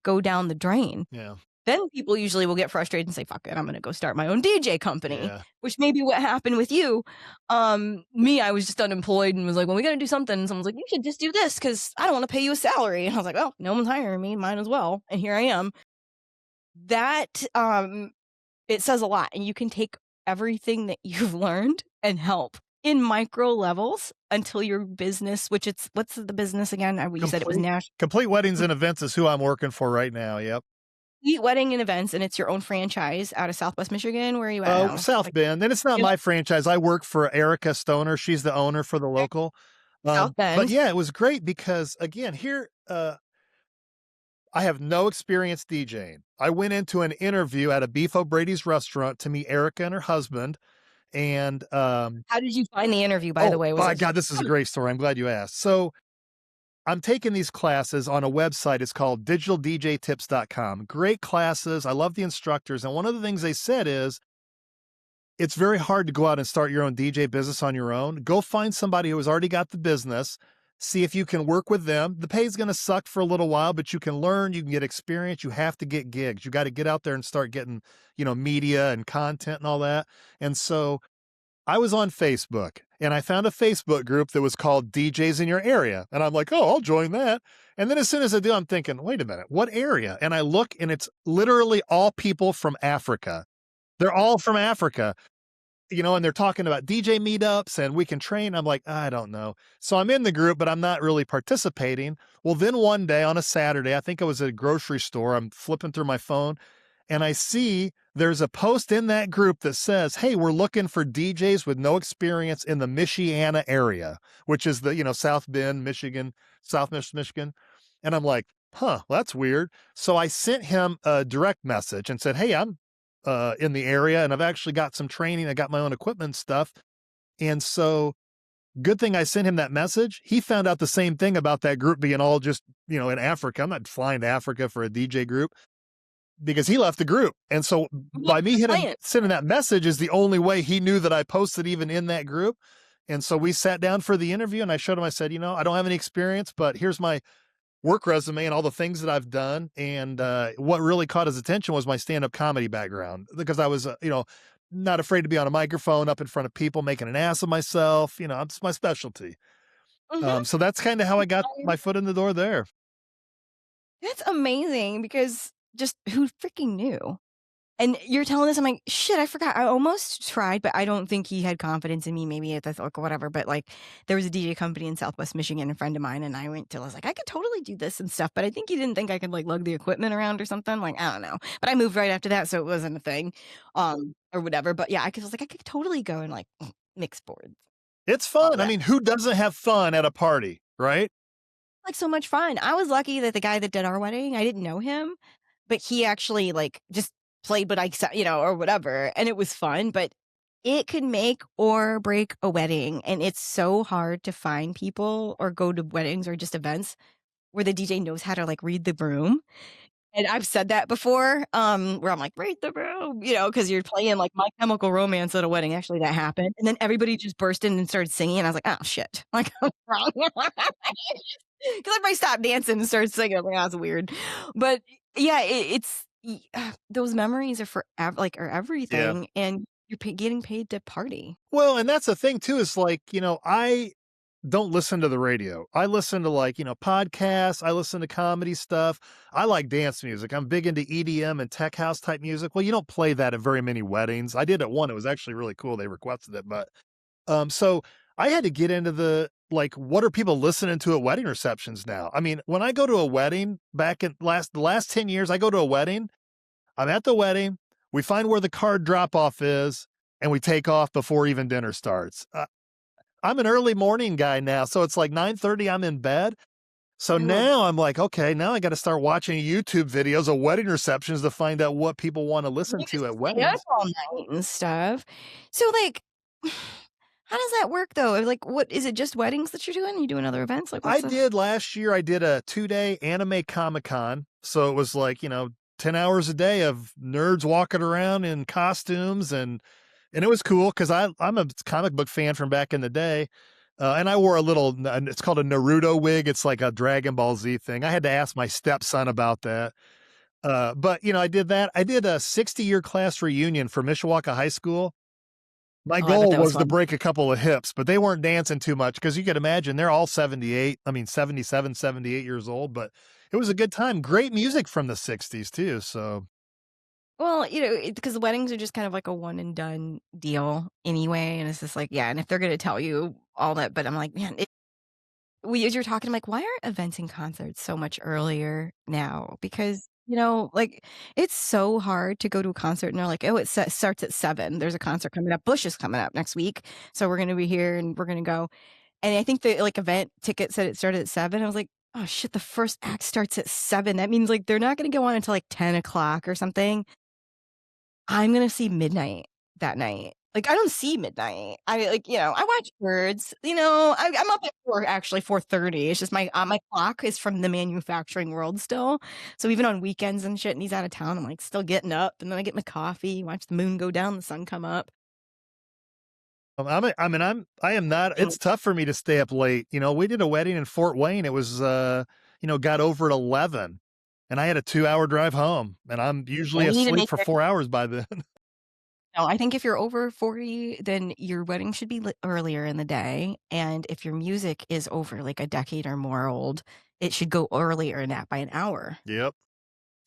go down the drain. Yeah. Then people usually will get frustrated and say, fuck it, I'm going to go start my own DJ company, Yeah. which may be what happened with you. Me, I was just unemployed and was like, well, we got to do something. And someone's like, you should just do this because I don't want to pay you a salary. And I was like, well, no one's hiring me. Might as well. And here I am. That, it says a lot. And you can take everything that you've learned and help in micro levels until your business, what's the business again? You said it was national. Complete Weddings and Events is who I'm working for right now. Yep. Wedding and Events, and it's your own franchise out of Southwest Michigan. Where are you at now? South Bend. And it's not my franchise. I work for Erica Stoner. She's the owner for the local. South Bend. But yeah, it was great because, again, here, I have no experience DJing. I went into an interview at a Beef O'Brady's restaurant to meet Erica and her husband. And how did you find the interview, by the way? My God, this is a great story. I'm glad you asked. So I'm taking these classes on a website. It's called digitaldjtips.com. Great classes. I love the instructors. And one of the things they said is, it's very hard to go out and start your own DJ business on your own. Go find somebody who has already got the business. See if you can work with them. The pay's going to suck for a little while, but you can learn, you can get experience. You have to get gigs. You got to get out there and start getting, media and content and all that. And so I was on Facebook and I found a Facebook group that was called DJs in Your Area. And I'm like, oh, I'll join that. And then as soon as I do, I'm thinking, wait a minute, what area? And I look and it's literally all people from Africa. They're all from Africa, and they're talking about DJ meetups and we can train. I'm like, I don't know. So I'm in the group, but I'm not really participating. Well, then one day on a Saturday, I think I was at a grocery store. I'm flipping through my phone and I see there's a post in that group that says, hey, we're looking for DJs with no experience in the Michiana area, which is the, South Bend, Michigan, South Michigan. And I'm like, well, that's weird. So I sent him a direct message and said, hey, I'm in the area and I've actually got some training. I got my own equipment and stuff. And so good thing I sent him that message. He found out the same thing about that group being all just, in Africa. I'm not flying to Africa for a DJ group because he left the group. And so by me sending that message is the only way he knew that I posted even in that group. And so we sat down for the interview and I showed him, I said, I don't have any experience, but here's my work resume and all the things that I've done. And what really caught his attention was my stand-up comedy background because I was, not afraid to be on a microphone up in front of people, making an ass of myself. It's my specialty. So that's kind of how I got my foot in the door there. That's amazing because just who freaking knew? And you're telling this, I'm like, shit, I forgot. I almost tried, but I don't think he had confidence in me. Maybe it's like whatever. But like, there was a DJ company in Southwest Michigan, a friend of mine, and I was like, I could totally do this and stuff. But I think he didn't think I could like lug the equipment around or something. Like, I don't know. But I moved right after that, so it wasn't a thing, or whatever. But yeah, I was like, I could totally go and like mix boards. It's fun. I mean, who doesn't have fun at a party, right? Like so much fun. I was lucky that the guy that did our wedding, I didn't know him, but he actually like just played what I said, or whatever. And it was fun, but it could make or break a wedding. And it's so hard to find people or go to weddings or just events where the DJ knows how to like read the room. And I've said that before, where I'm like, read the room, because you're playing like My Chemical Romance at a wedding. Actually, that happened. And then everybody just burst in and started singing. And I was like, oh, shit. Like, I'm wrong. Because everybody stopped dancing and started singing. I'm like, that's weird. But yeah, it's those memories are forever, like, are everything. Yeah. And you're getting paid to party. Well, and that's the thing too, is like, I don't listen to the radio. I listen to like, podcasts. I listen to comedy stuff. I like dance music. I'm big into EDM and tech house type music. Well, you don't play that at very many weddings. I did at one. It was actually really cool. They requested it, but so I had to get into the, like, what are people listening to at wedding receptions now? I mean, when I go to a wedding back in the last 10 years, I go to a wedding, I'm at the wedding, we find where the card drop off is, and we take off before even dinner starts. I'm an early morning guy now. So it's like 9:30, I'm in bed. So now I'm like, okay, now I got to start watching YouTube videos of wedding receptions to find out what people want to listen to at weddings. All night and stuff. So like, how does that work though? Like, what is it? Just weddings that you're doing? You doing other events? Like, did last year. I did a 2-day anime Comic-Con. So it was like, 10 hours a day of nerds walking around in costumes, and it was cool because I'm a comic book fan from back in the day. And I wore a little, it's called a Naruto wig. It's like a Dragon Ball Z thing. I had to ask my stepson about that. But I did that. I did a 60-year class reunion for Mishawaka High School. My goal was to break a couple of hips, but they weren't dancing too much because you could imagine they're all 77, 78 years old, but it was a good time. Great music from the 60s too. So, well, because weddings are just kind of like a one and done deal anyway. And it's just like, yeah. And if they're going to tell you all that, but I'm like, man, as you're talking, I'm like, why aren't events and concerts so much earlier now? Because like it's so hard to go to a concert and they're like, oh, it starts at 7. There's a concert coming up. Bush is coming up next week. So we're going to be here and we're going to go. And I think the like event ticket said it started at 7. I was like, oh shit, the first act starts at 7. That means like they're not going to go on until like 10 o'clock or something. I'm going to see midnight that night. Like, I don't see midnight. I watch birds, I'm up at 4:30. It's just my clock is from the manufacturing world still. So even on weekends and shit, and he's out of town, I'm like still getting up, and then I get my coffee, watch the moon go down, the sun come up. I am not, it's tough for me to stay up late. We did a wedding in Fort Wayne. It was, got over at 11 and I had a 2-hour drive home and I'm usually And you need to asleep make for it. 4 hours by then. No, I think if you're over 40, then your wedding should be earlier in the day. And if your music is over like a decade or more old, it should go earlier in that by an hour. Yep.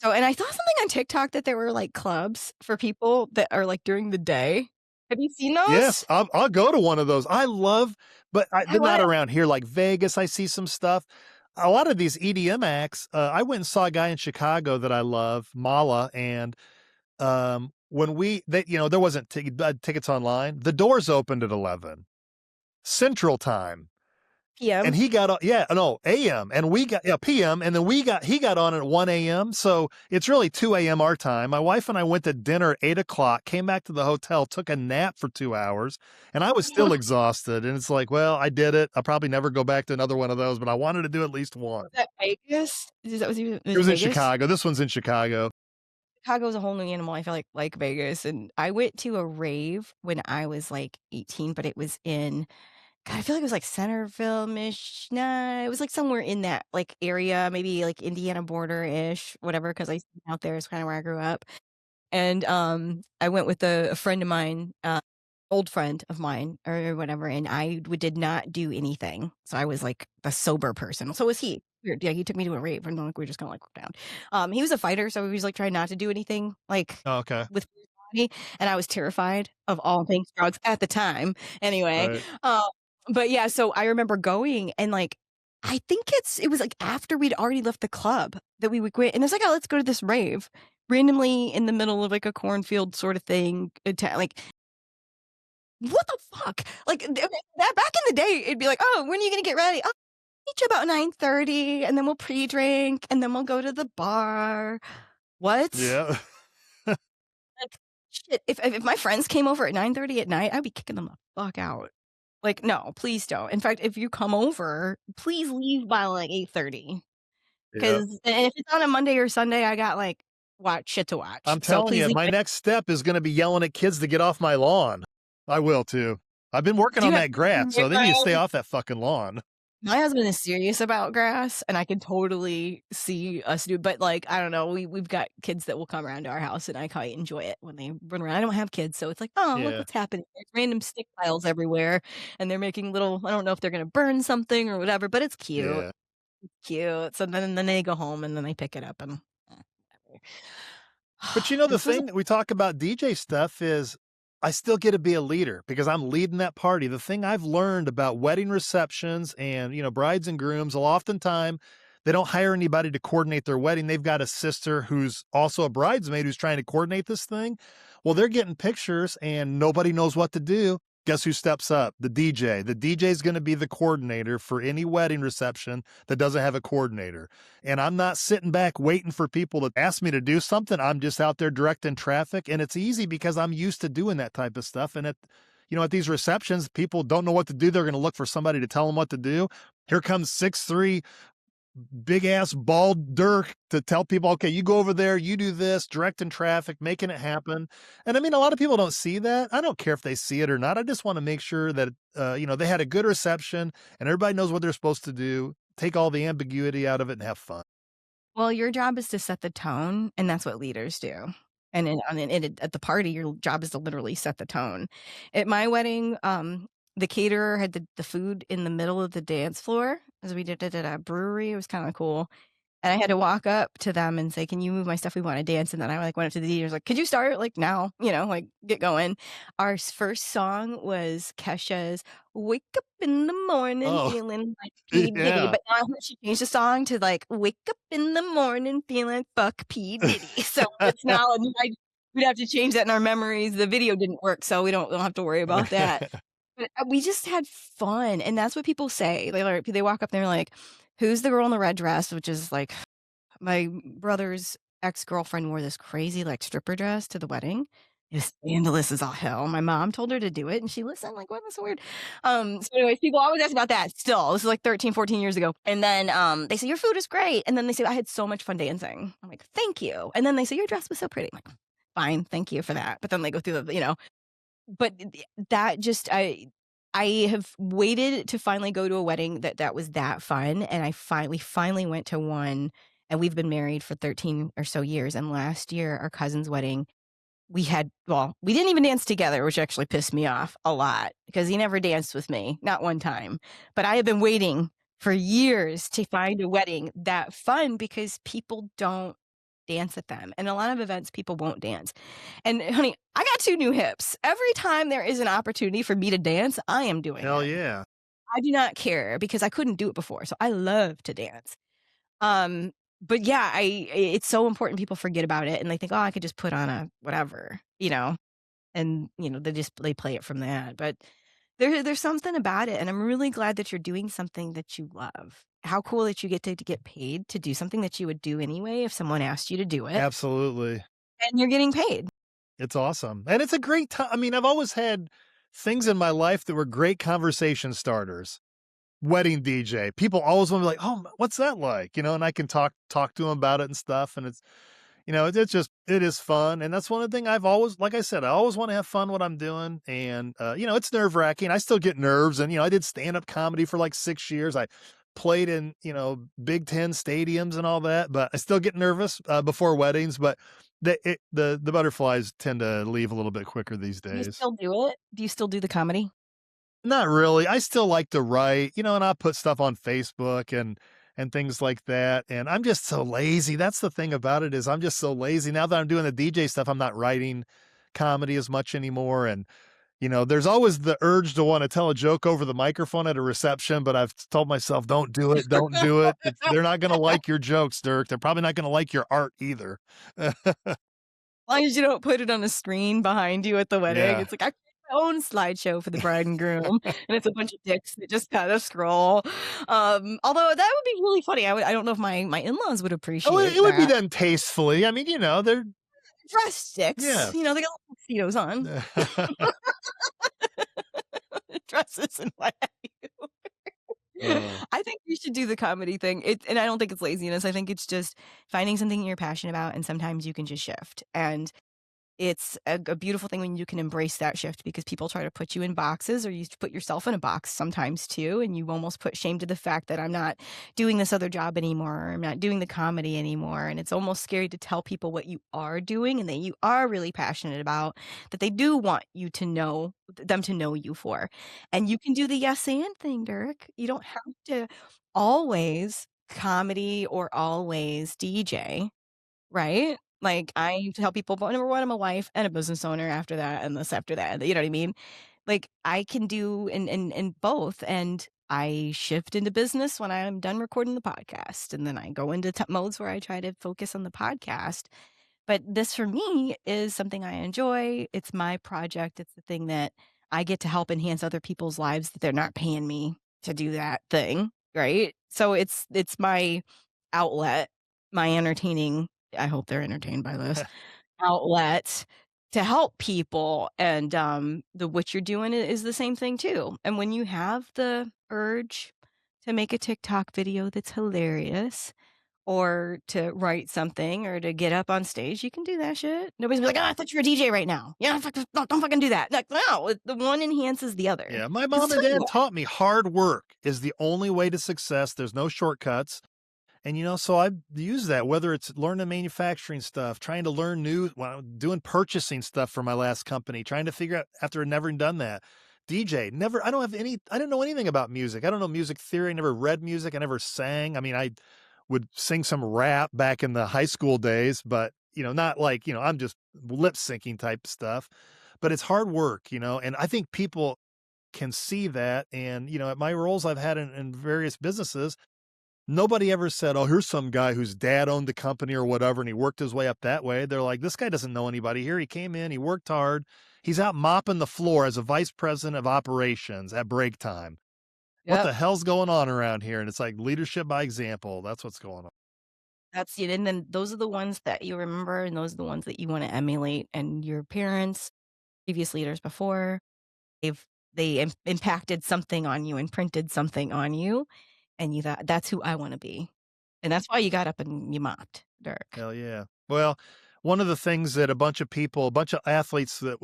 So, and I saw something on TikTok that there were like clubs for people that are like during the day. Have you seen Yes, those? I'll go to one of those. But I they're not want around here. Like Vegas, I see some stuff. A lot of these EDM acts. I went and saw a guy in Chicago that I love, Mala, and there wasn't tickets online. The doors opened at 11 Central Time. And PM. he got on, yeah, no, AM, and we got, yeah, PM, and then he got on at 1 AM. So it's really 2 AM our time. My wife and I went to dinner at 8 o'clock, came back to the hotel, took a nap for 2 hours, and I was still exhausted. And it's like, well, I did it. I'll probably never go back to another one of those, but I wanted to do at least one. Was that Vegas? Is that was you? It was in Chicago. This one's in Chicago. Chicago's a whole new animal. I feel like Vegas. And I went to a rave when I was like 18, but it was in God, I feel like it was like Centerville, Michigan. It was like somewhere in that like area, maybe like Indiana border-ish, whatever, because I out there is kind of where I grew up. And I went with a friend of mine, old friend of mine or whatever, and did not do anything. So I was like the sober person. So was he. Weird. Yeah, he took me to a rave and like we were just kind of like down. He was a fighter, so he was like trying not to do anything like Oh, okay. with body, and I was terrified of all things drugs at the time. Anyway, Right. but yeah, so I remember going and like I think it was like after we'd already left the club that we would quit, and it's like, oh, let's go to this rave randomly in the middle of like a cornfield sort of thing. Like, what the fuck? Like that back in the day, it'd be like, oh, when are you gonna get ready? Oh, meet you about 9:30, and then we'll pre-drink, and then we'll go to the bar. What? Yeah. Like, shit. If my friends came over at 9:30 at night, I'd be kicking them the fuck out. Like, no, please don't. In fact, if you come over, please leave by like 8:30. Yeah. Because if it's on a Monday or Sunday, I got like shit to watch. I'm So telling please you, leave. my next step is going to be yelling at kids to get off my lawn. I will too. I've been working Do on you have that grass, so they need to stay off that fucking lawn. My husband is serious about grass, and I can totally see us do. But like, I don't know, we've got kids that will come around to our house, and I quite enjoy it when they run around. I don't have kids, so it's like, oh, look Yeah. what's happening. There's random stick piles everywhere, and they're making little. I don't know if they're gonna burn something or whatever, but it's cute. Yeah. It's cute. So then they go home and then they pick it up and. Whatever. But the This was thing that we talk about DJ stuff is I still get to be a leader because I'm leading that party. The thing I've learned about wedding receptions and, brides and grooms, oftentimes they don't hire anybody to coordinate their wedding. They've got a sister who's also a bridesmaid who's trying to coordinate this thing. Well, they're getting pictures and nobody knows what to do. Guess who steps up? The DJ. The DJ is going to be the coordinator for any wedding reception that doesn't have a coordinator. And I'm not sitting back waiting for people to ask me to do something. I'm just out there directing traffic. And it's easy because I'm used to doing that type of stuff. And at these receptions, people don't know what to do. They're going to look for somebody to tell them what to do. Here comes 6'3" big ass bald Dirk to tell people, okay, you go over there, you do this, directing traffic, making it happen. And I mean, a lot of people don't see that. I don't care if they see it or not. I just want to make sure that, they had a good reception and everybody knows what they're supposed to do, take all the ambiguity out of it and have fun. Well, your job is to set the tone, and that's what leaders do. And at the party, your job is to literally set the tone. At my wedding, the caterer had the food in the middle of the dance floor, as we did it at a brewery. It was kind of cool. And I had to walk up to them and say, "Can you move my stuff? We want to dance." And then I went up to the DJ and was like, "Could you start like now? Like get going." Our first song was Kesha's "Wake Up in the Morning Oh, Feeling Like P Diddy," yeah. but now she changed the song to like "Wake Up in the Morning Feeling Fuck P Diddy." So it's now we'd have to change that in our memories. The video didn't work, so we don't have to worry about that. But we just had fun, and that's what people say. They walk up and they're like, "Who's the girl in the red dress?" Which is like my brother's ex-girlfriend wore this crazy like stripper dress to the wedding. It was scandalous as all hell. My mom told her to do it and she listened, like, what? That's so weird. So anyways, people always ask about that still. This is like 13, 14 years ago. And then they say, "Your food is great." And then they say, "I had so much fun dancing." I'm like, "Thank you." And then they say, "Your dress was so pretty." I'm like, "Fine, thank you for that." But then they go through the, but that just I have waited to finally go to a wedding that was that fun, and we finally went to one, and we've been married for 13 or so years, and last year, our cousin's wedding, we didn't even dance together, which actually pissed me off a lot because he never danced with me, not one time. But I have been waiting for years to find a wedding that fun because people don't dance at them. And a lot of events, people won't dance. And honey, I got 2 new hips. Every time there is an opportunity for me to dance, I am doing Hell it. yeah. I do not care because I couldn't do it before. So I love to dance. Um, but yeah, it's so important people forget about it and they think, "Oh, I could just put on a whatever," and, they play it from that. But there's something about it, and I'm really glad that you're doing something that you love. How cool that you get to get paid to do something that you would do anyway if someone asked you to do it, Absolutely. and you're getting paid. It's awesome. And it's a great time. I mean, I've always had things in my life that were great conversation starters. Wedding DJ. People always want to be like, "Oh, what's that like?" And I can talk to them about it and stuff. And it is fun. And that's one of the things I've always, like I said, I always want to have fun what I'm doing. And, it's nerve wracking. I still get nerves. And, I did stand up comedy for like 6 years. I played in, Big Ten stadiums and all that, but I still get nervous before weddings. But the butterflies tend to leave a little bit quicker these Do you days. still do it? Do you still do the comedy? Not really. I still like to write, and I put stuff on Facebook and things like that. And I'm just so lazy. That's the thing about it is I'm just so lazy. Now that I'm doing the DJ stuff, I'm not writing comedy as much anymore. And, there's always the urge to want to tell a joke over the microphone at a reception, but I've told myself, don't do it. Don't do it. They're not going to like your jokes, Dirk. They're probably not going to like your art either. Long as you don't put it on a screen behind you at the wedding. Yeah. It's like, I create my own slideshow for the bride and groom, and it's a bunch of dicks that just kind of scroll. Although that would be really funny. I don't know if my in-laws would appreciate It would be that. done tastefully. I mean, they're, Dress dicks, yeah. they got little tuxedos on, dresses and what have you. Oh. I think you should do the comedy thing. And I don't think it's laziness. I think it's just finding something you're passionate about, and sometimes you can just shift. And it's a beautiful thing when you can embrace that shift because people try to put you in boxes, or you put yourself in a box sometimes too. And you almost put shame to the fact that I'm not doing this other job anymore, or I'm not doing the comedy anymore. And it's almost scary to tell people what you are doing and that you are really passionate about, that they do want you to know them to know you for. And you can do the yes and thing, Dirk. You don't have to always comedy or always DJ. Right? Like, I tell people, "Well, number 1, I'm a wife and a business owner after that, and this after that." You know what I mean? Like, I can do in both, and I shift into business when I'm done recording the podcast, and then I go into modes where I try to focus on the podcast. But this for me is something I enjoy. It's my project. It's the thing that I get to help enhance other people's lives that they're not paying me to do that thing, right? So it's my outlet, my entertaining, I hope they're entertained by this, outlet to help people. And the what you're doing is the same thing too. And when you have the urge to make a TikTok video that's hilarious, or to write something, or to get up on stage, you can do that shit. Nobody's gonna be like, "Oh, I thought you were a DJ right now." Yeah, don't fucking do that. Like, no, the one enhances the other. Yeah, my 'Cause mom it's and who you dad taught me hard work is the only way to success. There's no shortcuts. And, so I use that, whether it's learning manufacturing stuff, trying to learn doing purchasing stuff for my last company, trying to figure out after never done that. DJ, never, I didn't know anything about music. I don't know music theory. I never read music. I never sang. I mean, I would sing some rap back in the high school days, but, not like, I'm just lip syncing type stuff, but it's hard work, and I think people can see that. And, at my roles I've had in various businesses, nobody ever said, "Oh, here's some guy whose dad owned the company or whatever, and he worked his way up that way." They're like, "This guy doesn't know anybody here. He came in, he worked hard. He's out mopping the floor as a vice president of operations at break time. What Yep. the hell's going on around here?" And it's like leadership by example. That's what's going on. That's it. And then those are the ones that you remember, and those are the ones that you want to emulate. And your parents, previous leaders before, they've impacted something on you, imprinted something on you, and you thought, "That's who I want to be." And that's why you got up and you mopped, Dirk. Hell yeah. Well, one of the things that a bunch of athletes that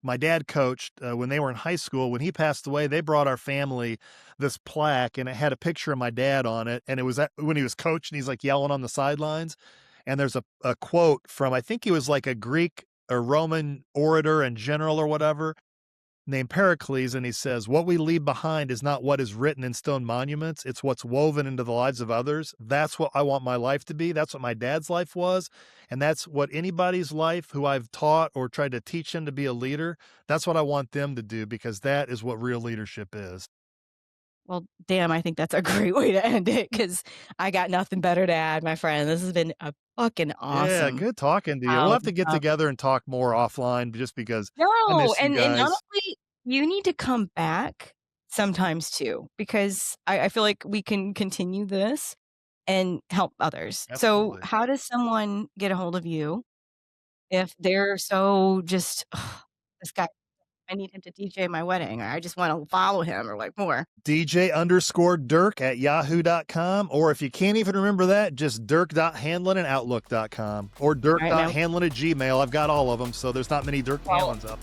my dad coached when they were in high school. When he passed away, they brought our family this plaque, and it had a picture of my dad on it. And it was when he was coaching, he's like yelling on the sidelines. And there's a quote from, I think he was like a Greek or Roman orator and general or whatever, named Pericles, and he says, "What we leave behind is not what is written in stone monuments, it's what's woven into the lives of others." That's what I want my life to be. That's what my dad's life was, and that's what anybody's life who I've taught or tried to teach them to be a leader, that's what I want them to do, because that is what real leadership is. Well, damn, I think that's a great way to end it because I got nothing better to add, my friend. This has been a fucking Yeah, awesome good talking to you. We'll have to get together and talk more offline just because I No, miss you and guys. honestly, you need to come back sometimes too, because I feel like we can continue this and help others. So, Absolutely. how does someone get a hold of you if they're so just, "Ugh, this guy, I need him to DJ my wedding," or "I just want to follow him," or like more? DJ_Dirk at yahoo.com. Or if you can't even remember that, just Dirk.Hanlon at Outlook.com or All right, man. Dirk.Hanlon at Gmail. I've got all of them, so there's not many Dirk Well, Hanlons up.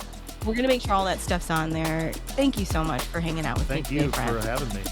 we're gonna make sure all that stuff's on there. Thank you so much for hanging out with me Thank today, you friend. for having me.